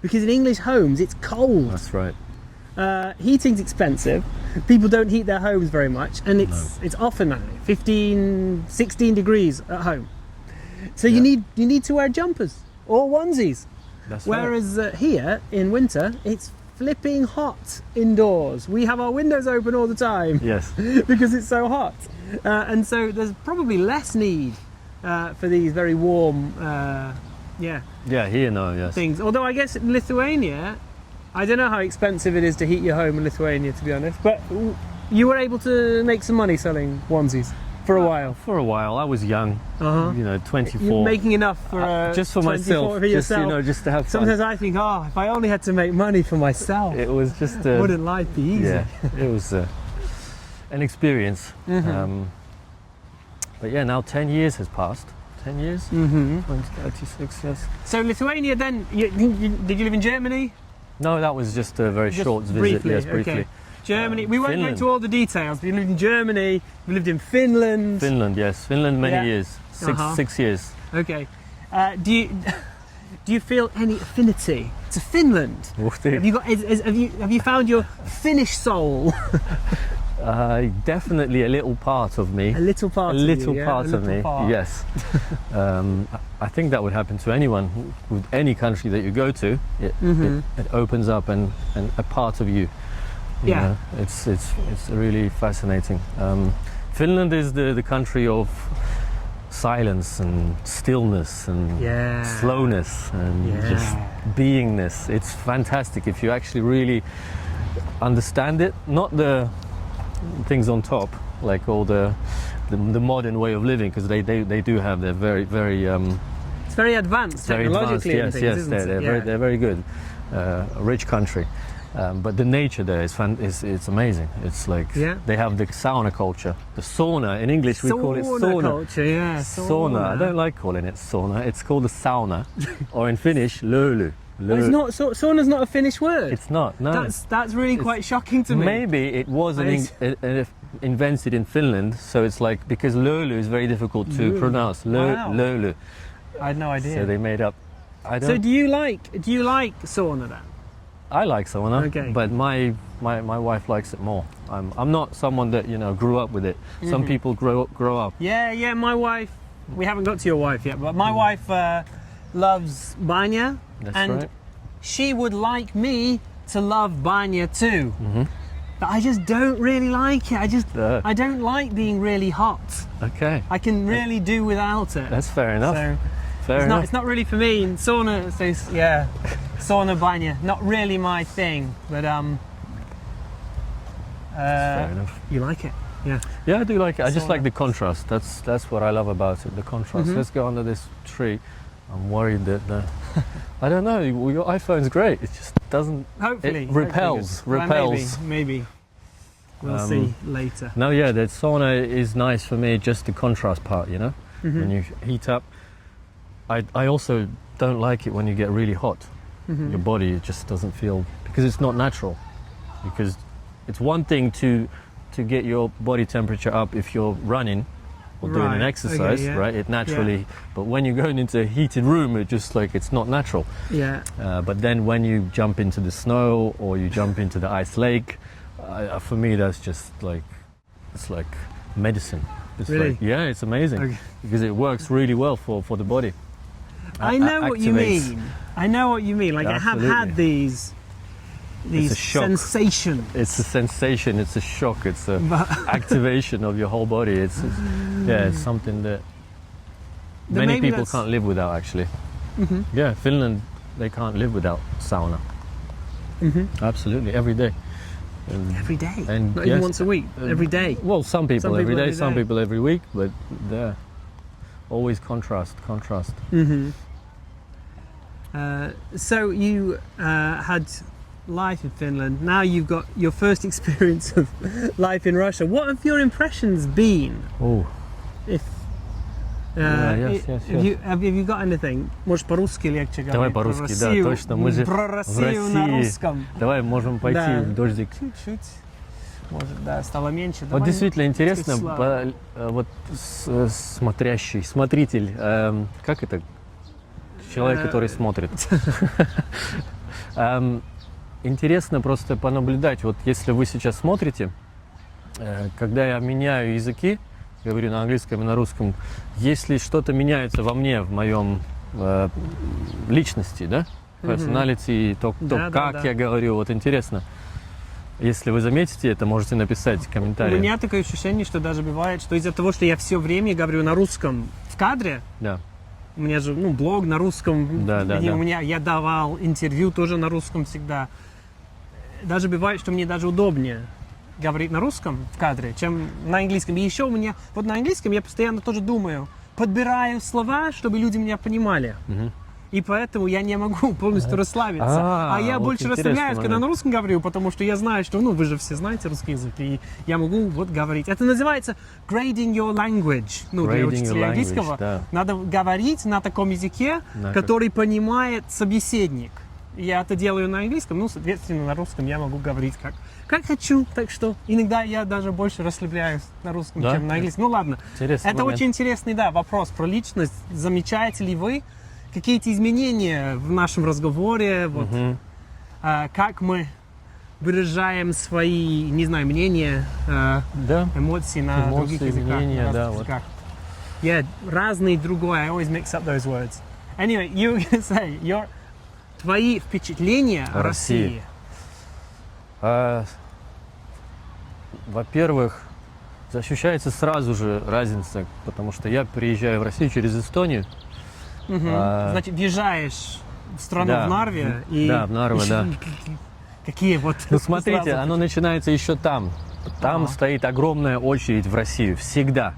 [SPEAKER 1] Because in English homes, it's cold.
[SPEAKER 2] That's right.
[SPEAKER 1] Heating's expensive. People don't heat their homes very much, and it's often 15, 16 degrees at home. So you need to wear jumpers or onesies.
[SPEAKER 2] That's right.
[SPEAKER 1] Whereas here in winter, it's flipping hot indoors. We have our windows open all the time.
[SPEAKER 2] Yes.
[SPEAKER 1] Because it's so hot, and so there's probably less need for these very warm.
[SPEAKER 2] Yeah, here no, yes.
[SPEAKER 1] Things. Although I guess in Lithuania, I don't know how expensive it is to heat your home in Lithuania, to be honest. But you were able to make some money selling onesies for a while.
[SPEAKER 2] For a while, I was young. You know, 24.
[SPEAKER 1] You're making enough for
[SPEAKER 2] just for
[SPEAKER 1] 24
[SPEAKER 2] myself.
[SPEAKER 1] For
[SPEAKER 2] just
[SPEAKER 1] yourself.
[SPEAKER 2] just to have fun.
[SPEAKER 1] Sometimes I think, if I only had to make money for myself,
[SPEAKER 2] It was just.
[SPEAKER 1] wouldn't life be easy?
[SPEAKER 2] Yeah, it was an experience. But yeah, now 10 years has passed. 10 years? 36, yes.
[SPEAKER 1] So Lithuania, then did you live in Germany?
[SPEAKER 2] No, that was just a very short visit.
[SPEAKER 1] Briefly,
[SPEAKER 2] Yes, briefly.
[SPEAKER 1] Okay. Germany. We won't go
[SPEAKER 2] Finland.
[SPEAKER 1] into all the details. We lived in Germany. We lived in Finland.
[SPEAKER 2] Finland, yes. Finland, many
[SPEAKER 1] Yeah.
[SPEAKER 2] years. 6 years.
[SPEAKER 1] Okay. Do you feel any affinity to Finland? Have you got? Have you found your Finnish soul?
[SPEAKER 2] Definitely a little part of me.
[SPEAKER 1] A little part.
[SPEAKER 2] A
[SPEAKER 1] of
[SPEAKER 2] little
[SPEAKER 1] you, yeah?
[SPEAKER 2] part
[SPEAKER 1] A
[SPEAKER 2] of
[SPEAKER 1] little
[SPEAKER 2] me.
[SPEAKER 1] part.
[SPEAKER 2] Yes. I think that would happen to anyone with any country that you go to. It opens up and a part of you. You
[SPEAKER 1] Yeah.
[SPEAKER 2] know, it's really fascinating. Finland is the country of silence and stillness and slowness and just beingness. It's fantastic if you actually really understand it. Not the things on top, like all the modern way of living, because they do have their very
[SPEAKER 1] It's very advanced technologically.
[SPEAKER 2] yes,
[SPEAKER 1] and things, isn't it?
[SPEAKER 2] they're very good. A rich country. But the nature there is amazing. It's like they have the sauna culture, the sauna. In English we call it sauna.
[SPEAKER 1] Culture, yeah.
[SPEAKER 2] Sauna. I don't like calling it sauna. It's called a sauna, or in Finnish, löyly.
[SPEAKER 1] Well, it's not. Sauna's not a Finnish word.
[SPEAKER 2] It's not. No.
[SPEAKER 1] That's really quite shocking to me.
[SPEAKER 2] Maybe it was invented in Finland, so it's like, because löyly is very difficult to pronounce. Löyly.
[SPEAKER 1] I had no idea.
[SPEAKER 2] So they made up.
[SPEAKER 1] So do you like sauna then?
[SPEAKER 2] I like sauna,
[SPEAKER 1] Okay.
[SPEAKER 2] but my wife likes it more. I'm not someone that grew up with it. Some people grow up.
[SPEAKER 1] Yeah. My wife. We haven't got to your wife yet, but my wife loves banya,
[SPEAKER 2] That's right.
[SPEAKER 1] she would like me to love banya too. But I just don't really like it. I don't like being really hot.
[SPEAKER 2] Okay.
[SPEAKER 1] I can really do without it.
[SPEAKER 2] That's fair enough.
[SPEAKER 1] So it's not really for me. And sauna, sauna banya, not really my thing. But
[SPEAKER 2] fair enough.
[SPEAKER 1] You like it, yeah?
[SPEAKER 2] Yeah, I do like it. I just
[SPEAKER 1] Sauna.
[SPEAKER 2] like the contrast. That's what I love about it. The contrast. Let's go under this tree. I'm worried that I don't know. Your iPhone's great. It just doesn't.
[SPEAKER 1] Hopefully,
[SPEAKER 2] it repels.
[SPEAKER 1] Well,
[SPEAKER 2] repels.
[SPEAKER 1] maybe. We'll see later.
[SPEAKER 2] No, yeah, the sauna is nice for me. Just the contrast part, when you heat up. I also don't like it when you get really hot. Your body just doesn't feel, because it's not natural. Because it's one thing to get your body temperature up if you're running, or doing an
[SPEAKER 1] Right,
[SPEAKER 2] exercise,
[SPEAKER 1] okay, yeah,
[SPEAKER 2] right? It naturally, but when you're going into a heated room, it just like, it's not natural.
[SPEAKER 1] Yeah.
[SPEAKER 2] But then when you jump into the snow or you jump into the ice lake, for me that's just like, it's like medicine. It's
[SPEAKER 1] Really?
[SPEAKER 2] like, yeah, it's amazing
[SPEAKER 1] Okay.
[SPEAKER 2] because it works really well for the body.
[SPEAKER 1] I know what you
[SPEAKER 2] Activates.
[SPEAKER 1] mean. I know what you mean. Like I have had
[SPEAKER 2] Absolutely.
[SPEAKER 1] these
[SPEAKER 2] shock.
[SPEAKER 1] sensations.
[SPEAKER 2] It's a sensation, it's a shock, it's a
[SPEAKER 1] But
[SPEAKER 2] activation of your whole body. It's yeah, it's something that
[SPEAKER 1] Then
[SPEAKER 2] many
[SPEAKER 1] maybe
[SPEAKER 2] people
[SPEAKER 1] that's-
[SPEAKER 2] can't live without actually. Yeah, Finland, they can't live without sauna. Absolutely, every day. And,
[SPEAKER 1] every day,
[SPEAKER 2] and
[SPEAKER 1] not even
[SPEAKER 2] yes,
[SPEAKER 1] once a week. Every day.
[SPEAKER 2] well, some people
[SPEAKER 1] Some
[SPEAKER 2] every
[SPEAKER 1] people
[SPEAKER 2] day,
[SPEAKER 1] every
[SPEAKER 2] some
[SPEAKER 1] day.
[SPEAKER 2] people every week, but yeah, always contrast.
[SPEAKER 1] So you had life in Finland. Now you've got your first experience of life in Russia. What have your impressions been?
[SPEAKER 2] Oh,
[SPEAKER 1] If
[SPEAKER 2] yes.
[SPEAKER 1] have you got anything? Может по-русски легче говорить?
[SPEAKER 2] давай
[SPEAKER 1] Про
[SPEAKER 2] по-русски, да,
[SPEAKER 1] Россию,
[SPEAKER 2] точно. Мы же
[SPEAKER 1] про
[SPEAKER 2] в
[SPEAKER 1] Россию на
[SPEAKER 2] России.
[SPEAKER 1] русском.
[SPEAKER 2] Давай, можем пойти
[SPEAKER 1] Да.
[SPEAKER 2] в дождик.
[SPEAKER 1] Чуть-чуть. Может, да, стало меньше.
[SPEAKER 2] Вот
[SPEAKER 1] Давай
[SPEAKER 2] действительно интересно,
[SPEAKER 1] слава.
[SPEAKER 2] вот смотритель, как это? Человек, который смотрит. Интересно просто понаблюдать, вот если вы сейчас смотрите, когда я меняю языки, говорю на английском и на русском, если что-то меняется во мне, в моем личности, да, personality, то
[SPEAKER 1] Да,
[SPEAKER 2] как
[SPEAKER 1] да.
[SPEAKER 2] я говорю, вот интересно. Если вы заметите это, можете написать в
[SPEAKER 1] У
[SPEAKER 2] комментариях.
[SPEAKER 1] меня такое ощущение, что даже бывает, что из-за того, что я все время говорю на русском в кадре,
[SPEAKER 2] Да.
[SPEAKER 1] у меня же блог на русском,
[SPEAKER 2] Да,
[SPEAKER 1] и
[SPEAKER 2] да.
[SPEAKER 1] у меня я давал интервью тоже на русском всегда. Даже бывает, что мне даже удобнее говорить на русском в кадре, чем на английском. И еще у меня, вот на английском я постоянно тоже думаю, подбираю слова, чтобы люди меня понимали. И поэтому я не могу полностью расслабиться. А я
[SPEAKER 2] вот
[SPEAKER 1] больше
[SPEAKER 2] интересный
[SPEAKER 1] расслабляюсь, когда
[SPEAKER 2] момент.
[SPEAKER 1] на русском говорю, потому что я знаю, что, вы же все знаете русский язык, и я могу вот говорить. Это называется grading your language. Для
[SPEAKER 2] Grading
[SPEAKER 1] учителей
[SPEAKER 2] your language,
[SPEAKER 1] английского.
[SPEAKER 2] да.
[SPEAKER 1] Надо говорить на таком языке,
[SPEAKER 2] На
[SPEAKER 1] который понимает собеседник. Я это делаю на английском, соответственно, на русском я могу говорить как хочу. Так что иногда я даже больше расслабляюсь на русском,
[SPEAKER 2] Да?
[SPEAKER 1] чем на английском. Ну ладно.
[SPEAKER 2] Интересный
[SPEAKER 1] Это
[SPEAKER 2] момент.
[SPEAKER 1] очень интересный, вопрос про личность. Замечаете ли вы какие-то изменения в нашем разговоре? Вот, как мы выражаем свои, не знаю, мнения,
[SPEAKER 2] Да.
[SPEAKER 1] эмоции на других языках?
[SPEAKER 2] мнения,
[SPEAKER 1] на
[SPEAKER 2] да,
[SPEAKER 1] разных
[SPEAKER 2] вот.
[SPEAKER 1] языках. Yeah, разный, другой. I always mix up those words. Anyway, you were going to say, твои впечатления о России.
[SPEAKER 2] Во-первых, ощущается сразу же разница, потому что я приезжаю в Россию через Эстонию.
[SPEAKER 1] Значит, въезжаешь в страну,
[SPEAKER 2] Да.
[SPEAKER 1] в Нарве, и
[SPEAKER 2] Да, в Нарве, да.
[SPEAKER 1] какие вот...
[SPEAKER 2] Ну смотрите,
[SPEAKER 1] сразу-
[SPEAKER 2] оно начинается еще там. Там
[SPEAKER 1] Ага.
[SPEAKER 2] стоит огромная очередь в Россию. Всегда.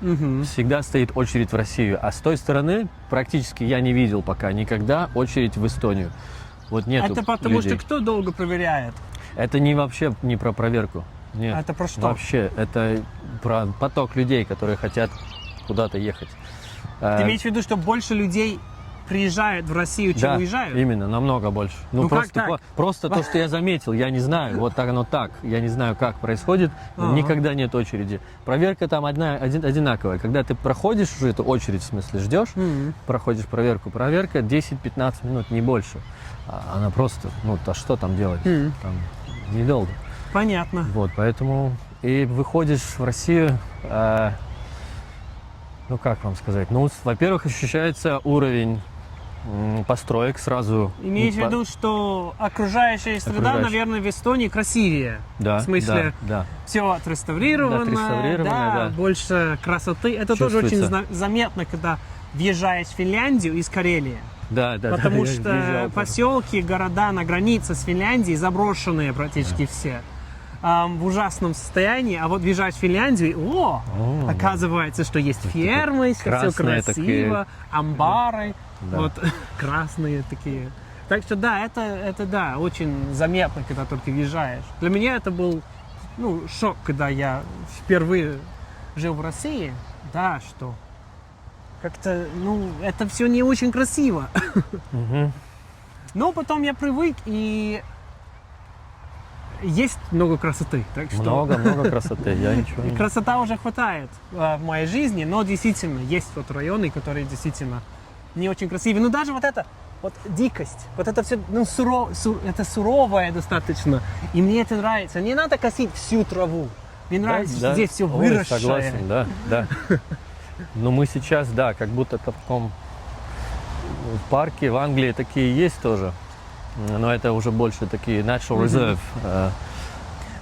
[SPEAKER 2] Всегда стоит очередь в Россию. А с той стороны практически я не видел пока никогда очередь в Эстонию. Вот нету
[SPEAKER 1] Это потому
[SPEAKER 2] людей.
[SPEAKER 1] что кто долго проверяет?
[SPEAKER 2] Это вообще не про проверку. Нет.
[SPEAKER 1] А это про что?
[SPEAKER 2] Вообще, это про поток людей, которые хотят куда-то ехать.
[SPEAKER 1] Ты имеешь в виду, что больше людей приезжают в Россию, чем
[SPEAKER 2] Да,
[SPEAKER 1] уезжают?
[SPEAKER 2] именно, намного больше.
[SPEAKER 1] Ну, как
[SPEAKER 2] просто,
[SPEAKER 1] так?
[SPEAKER 2] просто то, что я заметил, я не знаю, вот так оно так. Я не знаю, как происходит,
[SPEAKER 1] Ага.
[SPEAKER 2] никогда нет очереди. Проверка там одинаковая. Когда ты проходишь уже эту очередь, в смысле, ждешь, проходишь проверку. Проверка 10-15 минут, не больше. Она просто, а что там делать? Там недолго.
[SPEAKER 1] Понятно.
[SPEAKER 2] Вот, поэтому и выходишь в Россию, как вам сказать, во-первых, ощущается уровень построек сразу.
[SPEAKER 1] Имеешь в виду, что окружающая среда, наверное, в Эстонии красивее?
[SPEAKER 2] Да,
[SPEAKER 1] В смысле,
[SPEAKER 2] да.
[SPEAKER 1] все отреставрировано,
[SPEAKER 2] отреставрировано, да.
[SPEAKER 1] больше красоты. Это тоже очень
[SPEAKER 2] Чувствуется.
[SPEAKER 1] заметно, когда въезжаешь в Финляндию из Карелии.
[SPEAKER 2] Да,
[SPEAKER 1] Потому
[SPEAKER 2] я
[SPEAKER 1] что
[SPEAKER 2] въезжал тоже.
[SPEAKER 1] поселки, города на границе с Финляндией заброшенные практически все. В ужасном состоянии, а вот въезжаешь в Финляндию, и, оказывается, что есть фермы, все
[SPEAKER 2] красные
[SPEAKER 1] красиво,
[SPEAKER 2] такие.
[SPEAKER 1] амбары,
[SPEAKER 2] Да.
[SPEAKER 1] вот красные такие. Так что да, это да, очень заметно, когда только въезжаешь. Для меня это был шок, когда я впервые жил в России, да, что как-то, это все не очень красиво. Но потом я привык, и есть много красоты, так что...
[SPEAKER 2] Много красоты, я ничего не...
[SPEAKER 1] Красота уже хватает в моей жизни, но действительно есть вот районы, которые действительно не очень красивые. Ну даже вот это, вот дикость, вот это все, ну это суровое достаточно, и мне это нравится. Не надо косить всю траву, мне нравится, что здесь все выросшее.
[SPEAKER 2] Согласен, да. Но мы сейчас, да, как будто в таком парке в Англии такие есть тоже, но это уже больше такие natural reserve.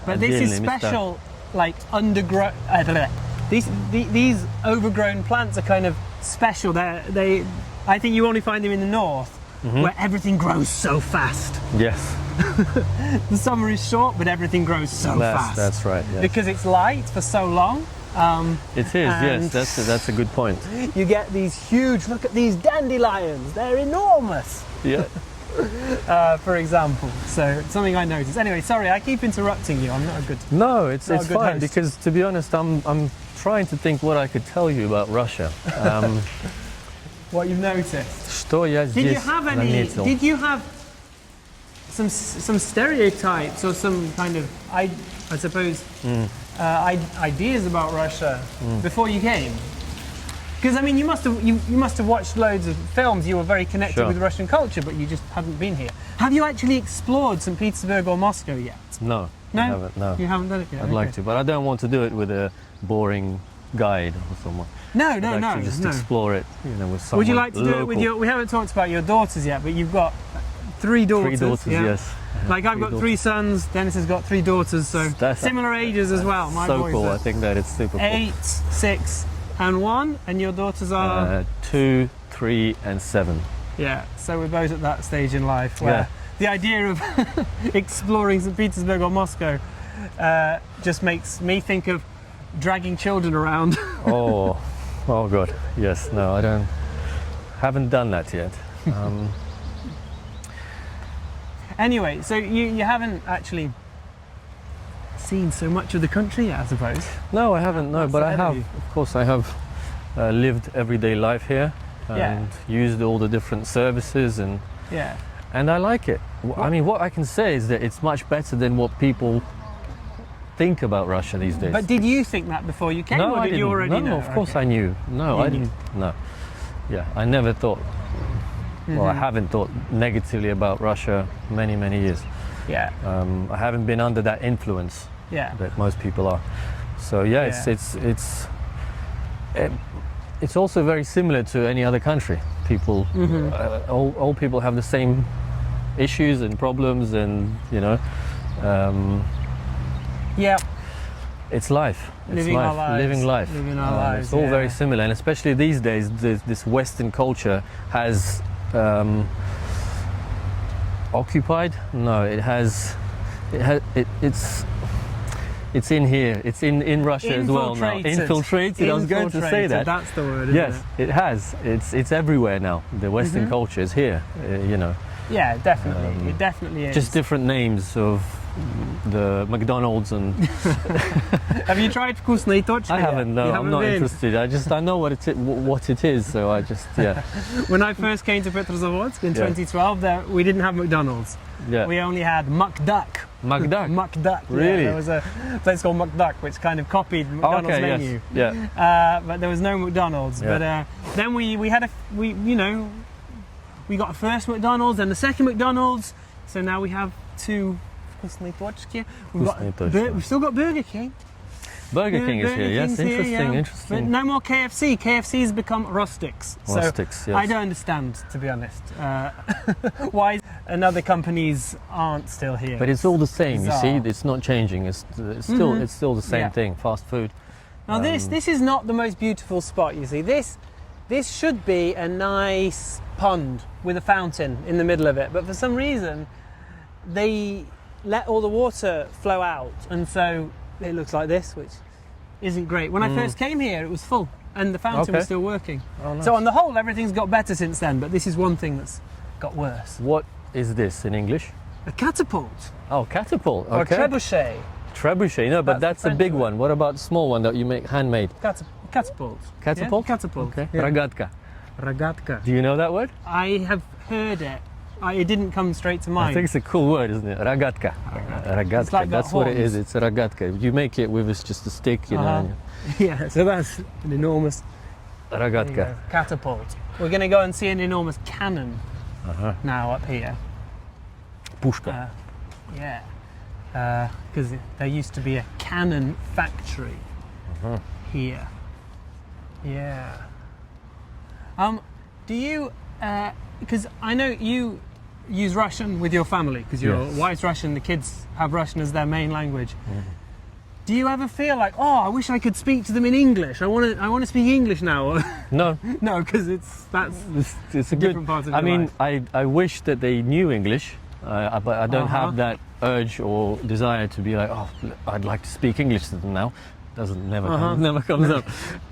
[SPEAKER 1] But this is special, like undergrown. These overgrown plants are kind of special. I think you only find them in the north, where everything grows so fast.
[SPEAKER 2] Yes.
[SPEAKER 1] The summer is short, but everything grows so fast.
[SPEAKER 2] That's right. Yes.
[SPEAKER 1] Because it's light for so long.
[SPEAKER 2] It is. Yes, that's a good point.
[SPEAKER 1] You get these huge. Look at these dandelions. They're enormous.
[SPEAKER 2] Yeah.
[SPEAKER 1] For example, so it's something I noticed. Anyway, sorry, I keep interrupting you. I'm not a good.
[SPEAKER 2] No, it's
[SPEAKER 1] not a good
[SPEAKER 2] fine
[SPEAKER 1] host.
[SPEAKER 2] because to be honest, I'm trying to think what I could tell you about Russia.
[SPEAKER 1] What you've noticed.
[SPEAKER 2] Что я
[SPEAKER 1] Did you
[SPEAKER 2] здесь
[SPEAKER 1] have any?
[SPEAKER 2] заметил?
[SPEAKER 1] Did you have some stereotypes or some kind of I suppose ideas about Russia before you came? Because I mean, you must have watched loads of films. You were very connected
[SPEAKER 2] Sure.
[SPEAKER 1] with Russian culture, but you just hadn't been here. Have you actually explored St. Petersburg or Moscow yet?
[SPEAKER 2] No,
[SPEAKER 1] No,
[SPEAKER 2] I haven't. No,
[SPEAKER 1] you haven't done it yet.
[SPEAKER 2] I'd like to, but I don't want to do it with a boring guide or someone.
[SPEAKER 1] No,
[SPEAKER 2] I'd like to just explore it, with someone.
[SPEAKER 1] Would you like to do it with
[SPEAKER 2] local.
[SPEAKER 1] your? We haven't talked about your daughters yet, but you've got three daughters.
[SPEAKER 2] Three daughters,
[SPEAKER 1] yeah?
[SPEAKER 2] yes.
[SPEAKER 1] Like I've got three sons. Dennis has got three daughters, so
[SPEAKER 2] That's
[SPEAKER 1] similar ages as well. My
[SPEAKER 2] so
[SPEAKER 1] boys
[SPEAKER 2] cool.
[SPEAKER 1] are
[SPEAKER 2] I think that it's super
[SPEAKER 1] 8, 6, and 1, and your daughters are
[SPEAKER 2] 2, 3, and 7.
[SPEAKER 1] yeah. So we're both at that stage in life where
[SPEAKER 2] Yeah.
[SPEAKER 1] the idea of exploring St. Petersburg or Moscow just makes me think of dragging children around.
[SPEAKER 2] Oh God, yes. No, I haven't done that yet.
[SPEAKER 1] Anyway, so you haven't actually seen so much of the country yet, I suppose.
[SPEAKER 2] No, I haven't. No,
[SPEAKER 1] That's
[SPEAKER 2] but I
[SPEAKER 1] ahead of
[SPEAKER 2] have.
[SPEAKER 1] you.
[SPEAKER 2] Of course, I have lived everyday life here and
[SPEAKER 1] Yeah.
[SPEAKER 2] used all the different services
[SPEAKER 1] Yeah.
[SPEAKER 2] and I like it. I mean, what I can say is that it's much better than what people think about Russia these days.
[SPEAKER 1] But did you think that before you came,
[SPEAKER 2] no,
[SPEAKER 1] or
[SPEAKER 2] I
[SPEAKER 1] did
[SPEAKER 2] didn't.
[SPEAKER 1] you already
[SPEAKER 2] no,
[SPEAKER 1] know?
[SPEAKER 2] of course
[SPEAKER 1] Okay.
[SPEAKER 2] I knew. No,
[SPEAKER 1] You
[SPEAKER 2] I
[SPEAKER 1] knew.
[SPEAKER 2] didn't. No. Yeah, I never thought. Well, I haven't thought negatively about Russia many years.
[SPEAKER 1] Yeah.
[SPEAKER 2] I haven't been under that influence
[SPEAKER 1] Yeah.
[SPEAKER 2] that most people are. So yeah, it's also very similar to any other country. People, all people have the same issues and problems, and
[SPEAKER 1] Yeah.
[SPEAKER 2] it's life. It's
[SPEAKER 1] Living
[SPEAKER 2] life.
[SPEAKER 1] our lives.
[SPEAKER 2] Living life.
[SPEAKER 1] Living our lives,
[SPEAKER 2] It's all
[SPEAKER 1] yeah.
[SPEAKER 2] very similar, and especially these days, this Western culture has occupied. No, it has. It's in here. It's in Russia as well now. Infiltrated. I was going to say that.
[SPEAKER 1] That's the word. Isn't
[SPEAKER 2] Yes, it has. It's everywhere now. The Western culture is here.
[SPEAKER 1] Yeah, definitely. It definitely is.
[SPEAKER 2] Just different names of the McDonald's and.
[SPEAKER 1] Have you tried вкусные точки?
[SPEAKER 2] I haven't. No, I'm not
[SPEAKER 1] been?
[SPEAKER 2] interested. I know what it is. So I just
[SPEAKER 1] When I first came to Pеtrozavodsке in
[SPEAKER 2] Yeah.
[SPEAKER 1] 2012, we didn't have McDonald's.
[SPEAKER 2] yeah.
[SPEAKER 1] We only had McDuck.
[SPEAKER 2] McDuck.
[SPEAKER 1] McDuck. Yeah,
[SPEAKER 2] Really?
[SPEAKER 1] there was a place called McDuck which kind of copied McDonald's
[SPEAKER 2] Okay.
[SPEAKER 1] menu.
[SPEAKER 2] Yes. Yeah.
[SPEAKER 1] But there was no McDonald's.
[SPEAKER 2] Yeah.
[SPEAKER 1] But then we got a first McDonald's and the second McDonald's. So now we have two вкусные точки. We've still got Burger King.
[SPEAKER 2] Burger King is
[SPEAKER 1] Burger
[SPEAKER 2] here. Yes,
[SPEAKER 1] King's here,
[SPEAKER 2] interesting.
[SPEAKER 1] yeah.
[SPEAKER 2] Interesting.
[SPEAKER 1] But no more KFC. KFC has become rustics.
[SPEAKER 2] Rustics,
[SPEAKER 1] So
[SPEAKER 2] yes.
[SPEAKER 1] I don't understand, to be honest, why another companies aren't still here.
[SPEAKER 2] But it's all the same. You see,
[SPEAKER 1] Bizarre.
[SPEAKER 2] it's not changing. It's still the same
[SPEAKER 1] Yeah.
[SPEAKER 2] thing. Fast food.
[SPEAKER 1] Now this is not the most beautiful spot. You see, this should be a nice pond with a fountain in the middle of it. But for some reason, they let all the water flow out, and so it looks like this, which isn't great. When I first came here, it was full, and the fountain was
[SPEAKER 2] Okay.
[SPEAKER 1] still working.
[SPEAKER 2] Oh, nice.
[SPEAKER 1] So on the whole, everything's got better since then. But this is one thing that's got worse.
[SPEAKER 2] What is this in English?
[SPEAKER 1] A catapult
[SPEAKER 2] Oh, catapult.
[SPEAKER 1] or
[SPEAKER 2] Okay.
[SPEAKER 1] trebuchet.
[SPEAKER 2] Trebuchet. No, but
[SPEAKER 1] That's
[SPEAKER 2] that's
[SPEAKER 1] the
[SPEAKER 2] a
[SPEAKER 1] French
[SPEAKER 2] big
[SPEAKER 1] word.
[SPEAKER 2] one. What about the small one that you make handmade?
[SPEAKER 1] Catapult.
[SPEAKER 2] Catapult.
[SPEAKER 1] Yeah? Catapult.
[SPEAKER 2] Okay.
[SPEAKER 1] Yeah.
[SPEAKER 2] Ragatka.
[SPEAKER 1] Ragatka.
[SPEAKER 2] Do you know that word?
[SPEAKER 1] I have heard it it didn't come straight to mind.
[SPEAKER 2] I think it's a cool word, isn't it? Ragatka. Ragatka.
[SPEAKER 1] It's like
[SPEAKER 2] That's
[SPEAKER 1] got
[SPEAKER 2] what it is.
[SPEAKER 1] horns.
[SPEAKER 2] It's a ragatka. You make it with just a stick, you know.
[SPEAKER 1] Yeah, so that's an enormous
[SPEAKER 2] Ragatka.
[SPEAKER 1] catapult. We're going to go and see an enormous cannon now up here.
[SPEAKER 2] Pushka.
[SPEAKER 1] Yeah, because there used to be a cannon factory here. Yeah. Do you? Because I know you use Russian with your family because your
[SPEAKER 2] Yes.
[SPEAKER 1] wife's Russian, the kids have Russian as their main language. Do you ever feel like, oh, I wish I could speak to them in English? I want to speak English now.
[SPEAKER 2] No.
[SPEAKER 1] No, because that's
[SPEAKER 2] It's a
[SPEAKER 1] different
[SPEAKER 2] good
[SPEAKER 1] part of
[SPEAKER 2] I
[SPEAKER 1] your
[SPEAKER 2] mean,
[SPEAKER 1] life.
[SPEAKER 2] I wish that they knew English, but I don't have that urge or desire to be like, oh, I'd like to speak English to them now. Never comes up.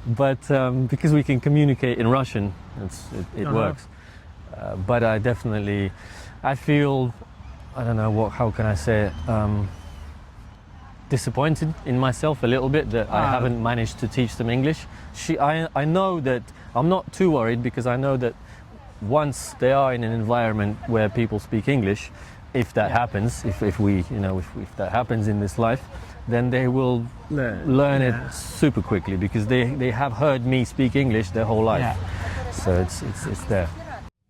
[SPEAKER 2] But because we can communicate in Russian, it works. But I feel, I don't know how can I say it, disappointed in myself a little bit that I haven't managed to teach them English. I know that I'm not too worried because I know that once they are in an environment where people speak English, if that happens, if that happens in this life, then they will learn it super quickly because they have heard me speak English their whole life. So it's there.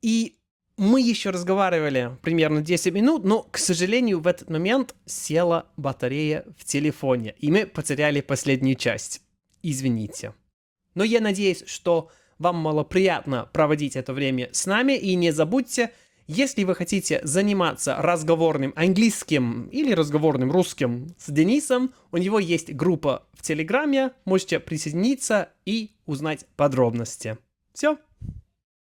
[SPEAKER 3] И мы еще разговаривали примерно 10 минут, но, к сожалению, в этот момент села батарея в телефоне, и мы потеряли последнюю часть. Извините. Но я надеюсь, что вам было приятно проводить это время с нами, и не забудьте, если вы хотите заниматься разговорным английским или разговорным русским с Денисом, у него есть группа в Телеграме, можете присоединиться и узнать подробности. Все.